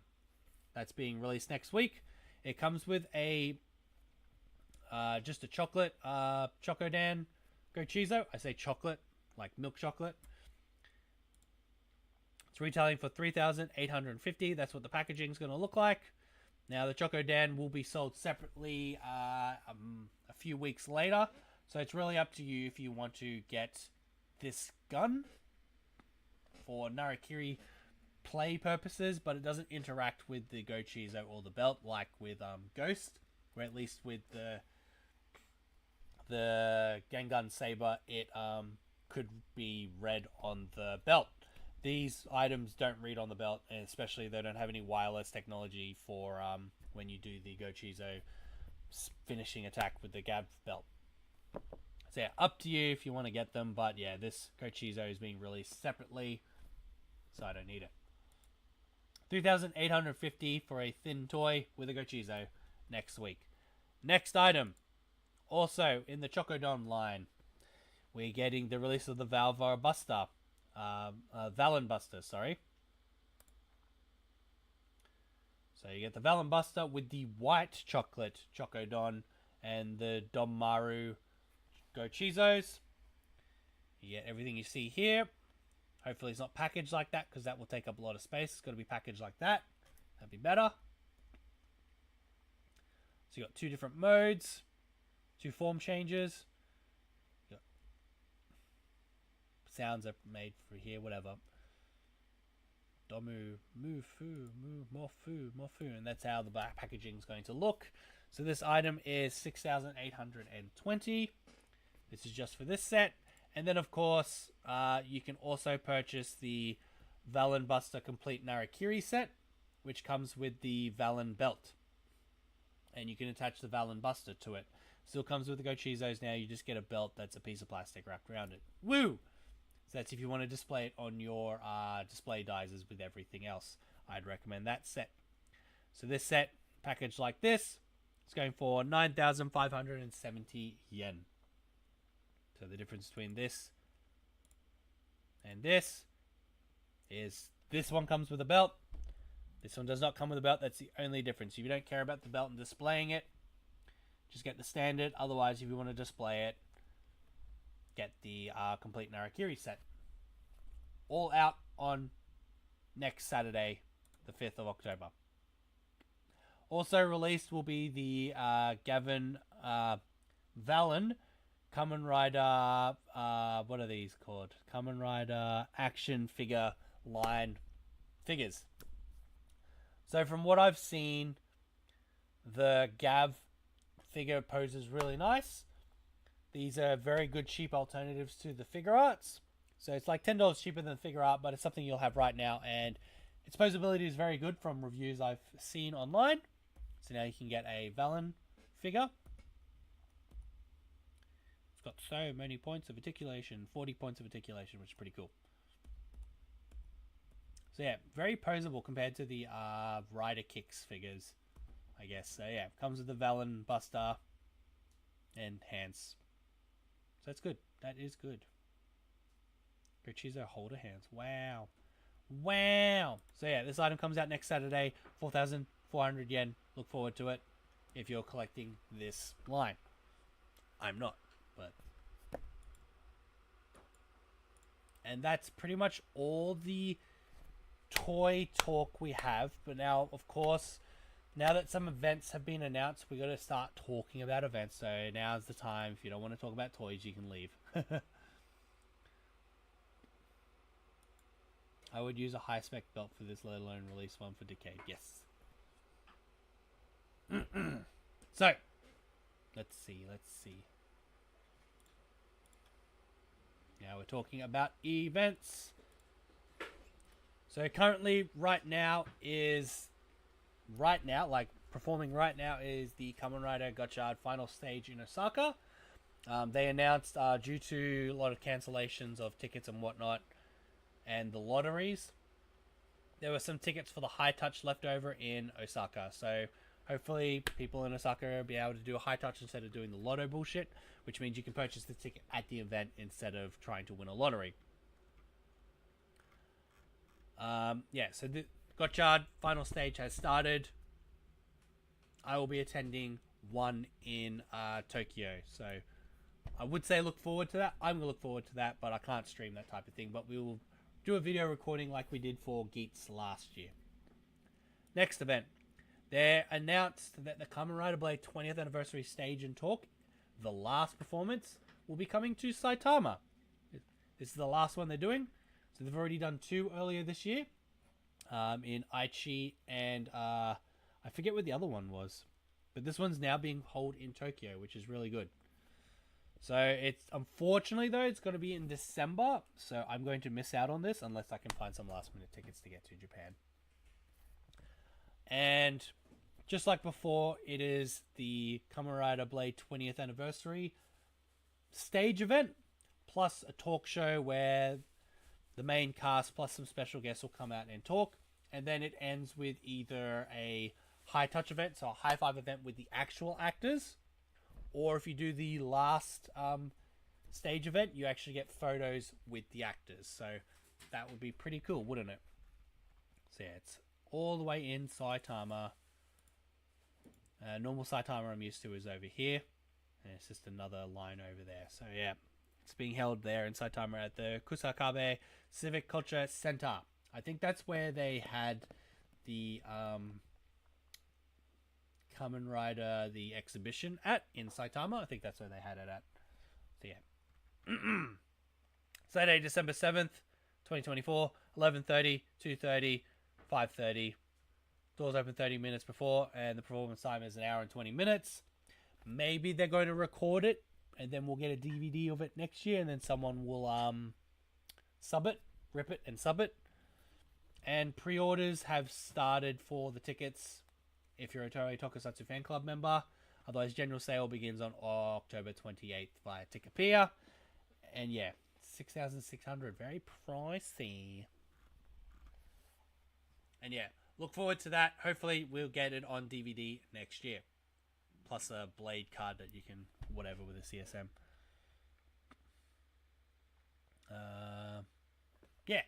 That's being released next week. It comes with a just a chocolate Choco Dan Gochizo. I say chocolate, like milk chocolate. It's retailing for $3,850. That's what the packaging is going to look like. Now, the Choco Dan will be sold separately a few weeks later. So it's really up to you if you want to get this gun for Narakiri play purposes, but it doesn't interact with the Gochizo or the belt like with Ghost, or at least with the Gengun Saber, it could be read on the belt. These items don't read on the belt, and especially they don't have any wireless technology for when you do the Gochizo finishing attack with the Gavv belt. So yeah, up to you if you want to get them, but yeah, this Gochizo is being released separately, so I don't need it. $3,850 for a thin toy with a Gochizo next week. Next item, also in the Chocodon line, we're getting the release of the Valvar Buster. Valen Buster, sorry. So you get the Valen Buster with the white chocolate Chocodon and the Donmaru Gochizos. You get everything you see here. Hopefully it's not packaged like that, because that will take up a lot of space. It's got to be packaged like that. That'd be better. So you got two different modes, two form changes. You got sounds are made for here, whatever. Domu, mu, fu, mu, more fu, and that's how the back packaging is going to look. So this item is $6,820. This is just for this set. And then, of course, you can also purchase the Valen Buster Complete Narakiri set, which comes with the Valen belt. And you can attach the Valen Buster to it. Still comes with the Gochizos now. You just get a belt that's a piece of plastic wrapped around it. Woo! So that's if you want to display it on your display dies with everything else. I'd recommend that set. So this set, packaged like this, is going for 9,570 yen. So the difference between this and this is this one comes with a belt. This one does not come with a belt. That's the only difference. If you don't care about the belt and displaying it, just get the standard. Otherwise, if you want to display it, get the complete Narakiri set. All out on next Saturday, the 5th of October. Also released will be the Valen Kamen Rider, what are these called? Kamen Rider action figure line figures. So from what I've seen, the Gavv figure poses really nice. These are very good cheap alternatives to the figure arts. So it's like $10 cheaper than the figure art, but it's something you'll have right now. And its posability is very good from reviews I've seen online. So now you can get a Valen figure. Got so many points of articulation, 40 points of articulation, which is pretty cool. So yeah, very posable compared to the Rider Kicks figures, I guess. So yeah, comes with the Valen Buster and hands. So that's good. That is good. Gochizo holder hands. Wow. Wow. So yeah, this item comes out next Saturday, 4,400 yen. Look forward to it if you're collecting this line. I'm not. But and that's pretty much all the toy talk we have. But now, of course, now that some events have been announced, we got to start talking about events. So now's the time. If you don't want to talk about toys, you can leave. I would use a high spec belt for this, let alone release one for Decade. Yes. So let's see. Now we're talking about events. So currently, performing right now is the Kamen Rider Gavv final stage in Osaka. They announced due to a lot of cancellations of tickets and whatnot, and the lotteries, there were some tickets for the high touch left over in Osaka. So hopefully people in Osaka will be able to do a high touch instead of doing the lotto bullshit, which means you can purchase the ticket at the event instead of trying to win a lottery. Yeah, so the Gavv final stage has started. I will be attending one in Tokyo, so I would say look forward to that. I'm going to look forward to that, but I can't stream that type of thing. But we will do a video recording like we did for Geats last year. Next event. They announced that the Kamen Rider Blade 20th Anniversary Stage and Talk, the last performance, will be coming to Saitama. This is the last one they're doing. So they've already done 2 earlier this year. In Aichi and I forget what the other one was. But this one's now being held in Tokyo, which is really good. So it's unfortunately though it's going to be in December, so I'm going to miss out on this unless I can find some last minute tickets to get to Japan. And just like before, it is the Kamen Rider Blade 20th Anniversary stage event plus a talk show where the main cast plus some special guests will come out and talk, and then it ends with either a high touch event, so a high five event with the actual actors, or if you do the last stage event, you actually get photos with the actors. So that would be pretty cool, wouldn't it? So yeah, it's all the way in Saitama. Normal Saitama I'm used to is over here. And it's just another line over there. So yeah, it's being held there in Saitama at the Kusakabe Civic Culture Center. I think that's where they had the Kamen Rider, the exhibition at in Saitama. I think that's where they had it at. So yeah. Saturday, December 7th, 2024, 11:30, 2:30, 5:30. Doors open 30 minutes before, and the performance time is 1 hour and 20 minutes. Maybe they're going to record it, and then we'll get a DVD of it next year, and then someone will sub it, rip it, and sub it. And pre-orders have started for the tickets if you're a Toei Tokusatsu fan club member. Otherwise, general sale begins on October 28th via Ticketpedia. And yeah, 6,600, very pricey. And yeah, look forward to that. Hopefully, we'll get it on DVD next year. Plus a Blade card that you can whatever with a CSM. Yeah.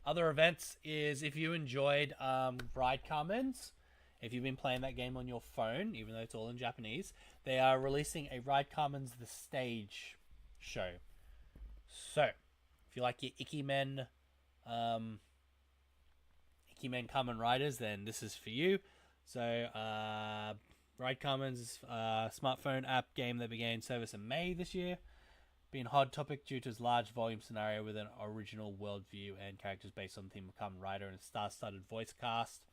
Other events is if you enjoyed Ride Kamens, if you've been playing that game on your phone, even though it's all in Japanese, they are releasing a Ride Kamens The Stage show. So, if you like your Ikemen Kamen Riders, then this is for you. So, Ride Kamens is a smartphone app game that began service in May this year. Being a hot topic due to its large volume scenario with an original worldview and characters based on the theme of Kamen Rider and a star-studded voice cast.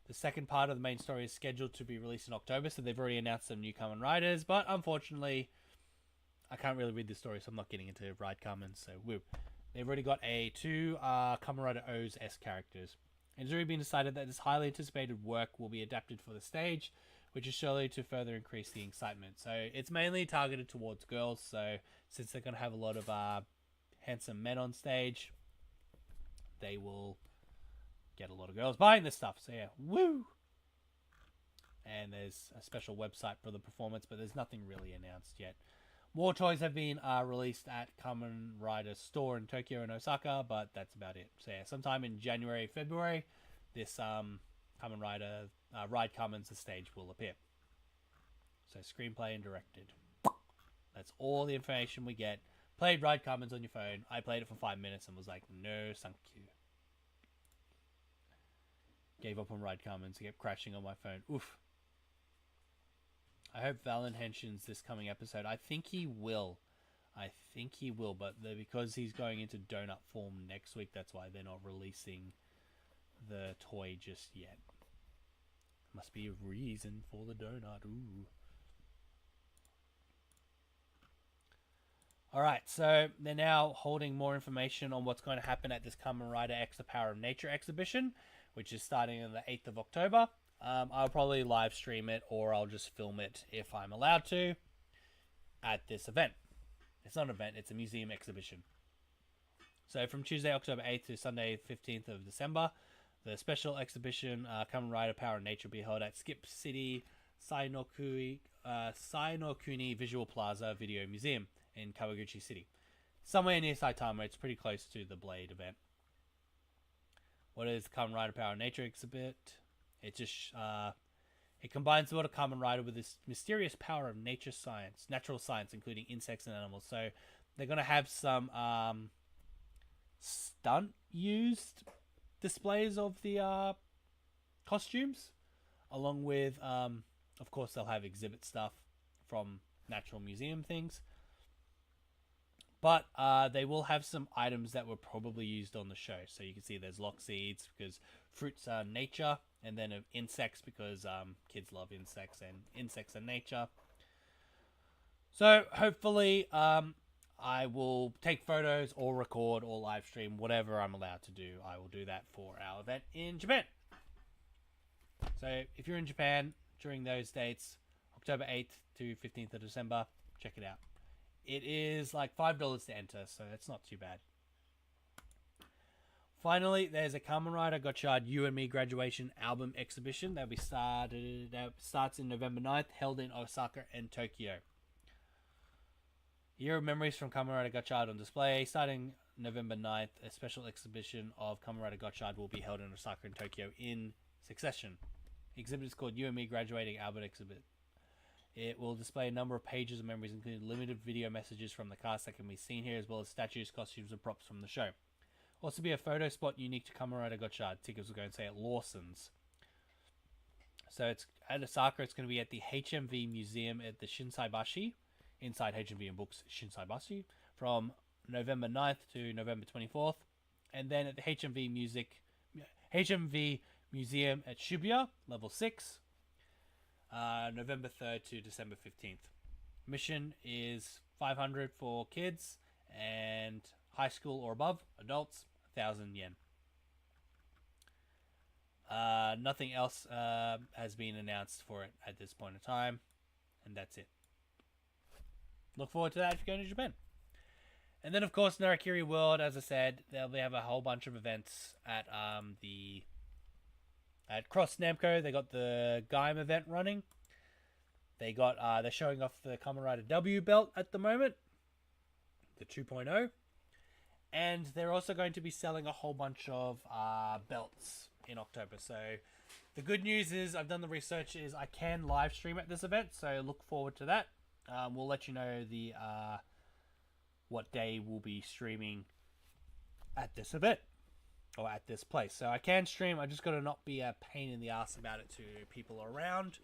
The second part of the main story is scheduled to be released in October, so they've already announced some new Kamen Riders, but unfortunately, I can't really read the story, so I'm not getting into Ride Kamens, so woo. They've already got 2 Kamen Rider O's S characters. It's already been decided that this highly anticipated work will be adapted for the stage, which is surely to further increase the excitement. So it's mainly targeted towards girls, so since they're going to have a lot of handsome men on stage, they will get a lot of girls buying this stuff. So yeah, woo! And there's a special website for the performance, but there's nothing really announced yet. More toys have been released at Kamen Rider store in Tokyo and Osaka, but that's about it. So yeah, sometime in January, February, this Kamen Rider Ride Kamens The Stage will appear. So screenplay and directed. That's all the information we get. Played Ride Kamens on your phone. I played it for 5 minutes and was like, no, thank you. Gave up on Ride Kamens. It kept crashing on my phone. Oof. I hope Valen mentions this coming episode. I think he will. But because he's going into donut form next week, that's why they're not releasing the toy just yet. Must be a reason for the donut. Ooh. Alright, so they're now holding more information on what's going to happen at this Kamen Rider X The Power of Nature exhibition, which is starting on the 8th of October. I'll probably live stream it, or I'll just film it if I'm allowed to at this event. It's not an event, it's a museum exhibition. So from Tuesday, October 8th to Sunday, 15th of December, the special exhibition Kamen Rider Power of Nature will be held at Skip City Sainokuni Visual Plaza Video Museum in Kawaguchi City. Somewhere near Saitama. It's pretty close to the Blade event. What is the Kamen Rider Power of Nature exhibit? It's just It combines the world of Kamen Rider with this mysterious power of natural science, including insects and animals. So they're going to have some stunt-used displays of the costumes, along with, of course, they'll have exhibit stuff from natural museum things. But they will have some items that were probably used on the show. So you can see there's lock seeds because fruits are nature, and then of insects because kids love insects and insects are nature. So hopefully I will take photos or record or live stream, whatever I'm allowed to do. I will do that for our event in Japan. So if you're in Japan during those dates, October 8th to 15th of December, check it out. It is like $5 to enter, so that's not too bad. Finally, there's a Kamen Rider Gavv You and Me graduation album exhibition that starts in November 9th, held in Osaka and Tokyo. Year of memories from Kamen Rider Gavv on display. Starting November 9th, a special exhibition of Kamen Rider Gavv will be held in Osaka and Tokyo in succession. The exhibit is called You and Me Graduating Album Exhibit. It will display a number of pages of memories, including limited video messages from the cast that can be seen here, as well as statues, costumes, and props from the show. Also be a photo spot unique to Kamen Rider Gavv. Tickets will go and say at Lawson's. So it's at Osaka. It's going to be at the HMV Museum at the Shinsaibashi, inside HMV and Books Shinsaibashi, from November 9th to November 24th. And then at the HMV Museum at Shibuya, level 6. November 3rd to December 15th. Mission is 500 for kids and high school or above. Adults, 1,000 yen. Nothing else has been announced for it at this point in time, and that's it. Look forward to that if you're going to Japan. And then, of course, Narakiri World, as I said, they'll have a whole bunch of events at Cross Namco. They got the Gaim event running. They got they're showing off the Kamen Rider W belt at the moment, the 2.0, and they're also going to be selling a whole bunch of belts in October. So the good news is I've done the research is I can live stream at this event, so look forward to that. We'll let you know the what day we'll be streaming at this event. Or at this place. So I can stream. I just got to not be a pain in the ass about it to people around.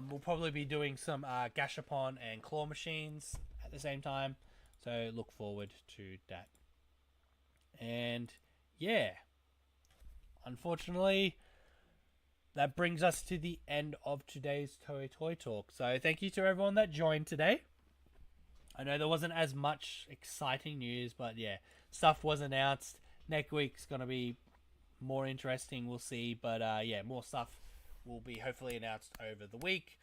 We'll probably be doing some gashapon and claw machines at the same time. So look forward to that. And yeah. Unfortunately, that brings us to the end of today's Toei Toy Talk. So thank you to everyone that joined today. I know there wasn't as much exciting news, but yeah, stuff was announced. Next week's going to be more interesting, we'll see. But yeah, more stuff will be hopefully announced over the week.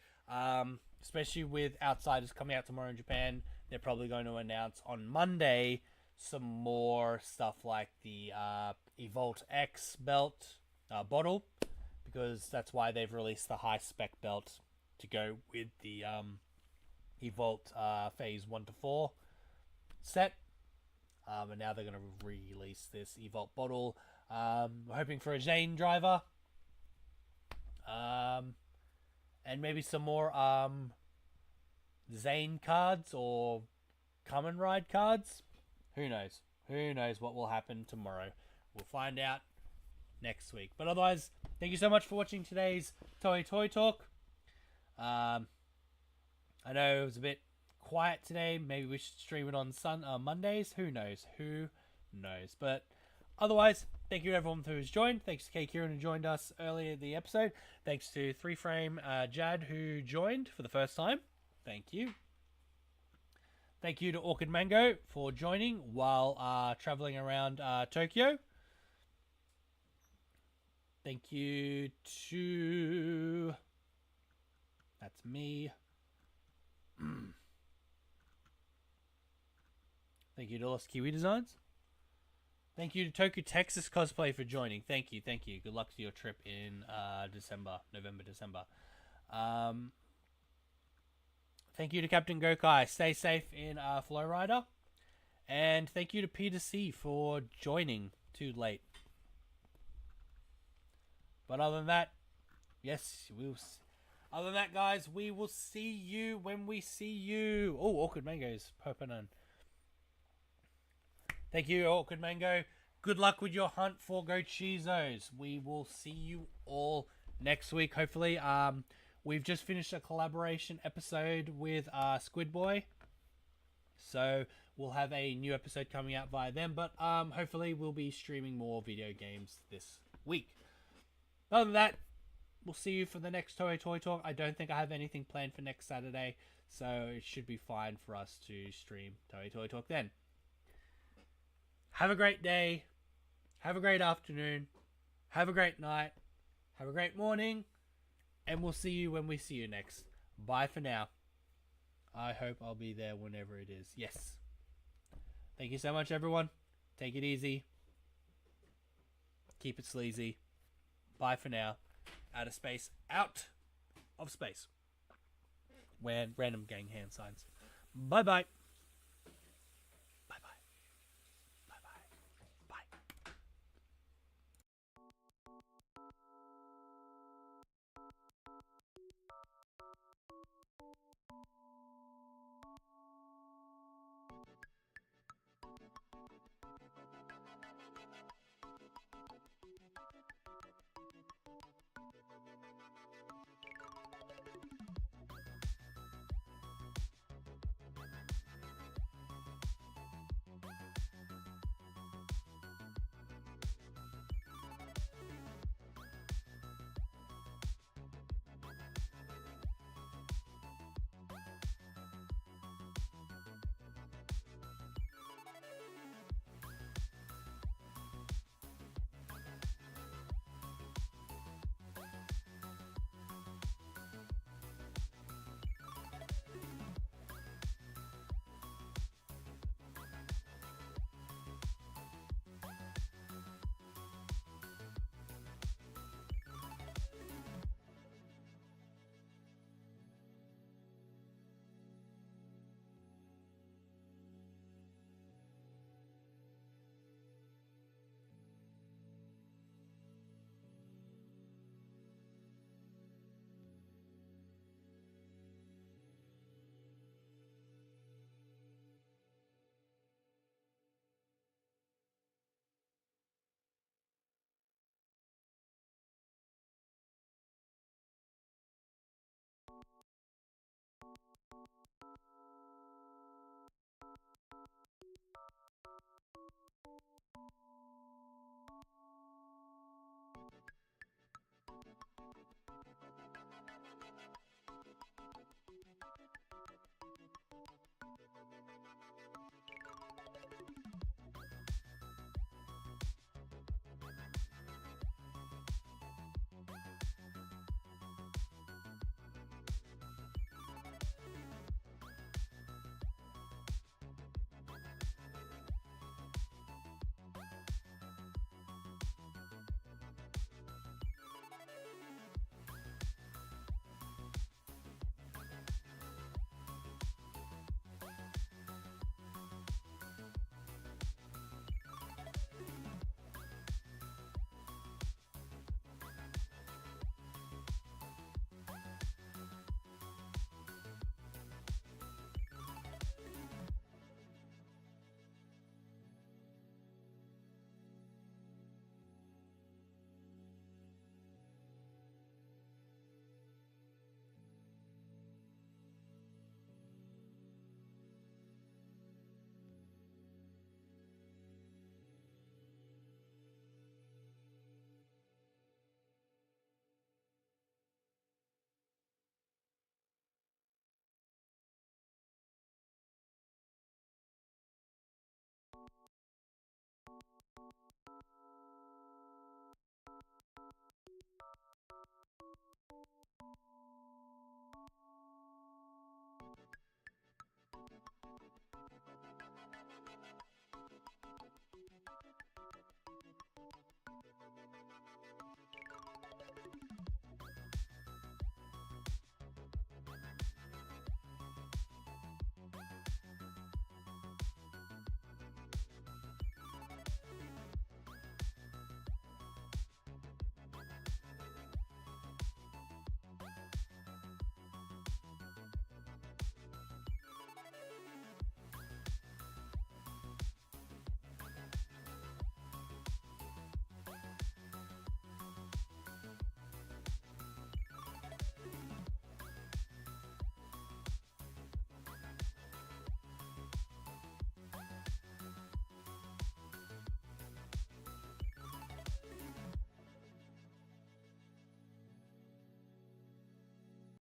Especially with Outsiders coming out tomorrow in Japan. They're probably going to announce on Monday some more stuff like the Evolt X belt bottle. Because that's why they've released the high spec belt to go with the Evolt Phase 1 to 4 set. And now they're going to release this Evolt bottle. We're hoping for a Zane driver. And maybe some more Zane cards or Kamen Ride cards. Who knows? Who knows what will happen tomorrow? We'll find out next week. But otherwise, thank you so much for watching today's Toei Toy Talk. I know it was a bit quiet today. Maybe we should stream it on Mondays. Who knows? Who knows? But otherwise, thank you to everyone who's joined. Thanks to K. Kieran who joined us earlier in the episode. Thanks to 3Frame Jad who joined for the first time. Thank you. Thank you to Orchid Mango for joining while traveling around Tokyo. Thank you to... That's me. Thank you to Lost Kiwi Designs. Thank you to Toku Texas Cosplay for joining. Thank you, thank you. Good luck to your trip in November, December. Thank you to Captain Gokai. Stay safe in Flowrider. And thank you to Peter C for joining too late. But other than that, Yes, we'll. Other than that, guys, we will see you when we see you. Oh, Awkward Mango's popping in. Thank you, Awkward Mango. Good luck with your hunt for Gochizos. We will see you all next week, hopefully. We've just finished a collaboration episode with Squid Boy. So we'll have a new episode coming out via them. But hopefully we'll be streaming more video games this week. Other than that, we'll see you for the next Toei Toy Talk. I don't think I have anything planned for next Saturday. So it should be fine for us to stream Toei Toy Talk then. Have a great day. Have a great afternoon. Have a great night. Have a great morning. And we'll see you when we see you next. Bye for now. I hope I'll be there whenever it is. Yes. Thank you so much, everyone. Take it easy. Keep it sleazy. Bye for now. OuttaSpace out of space. Random gang hand signs. Bye-bye.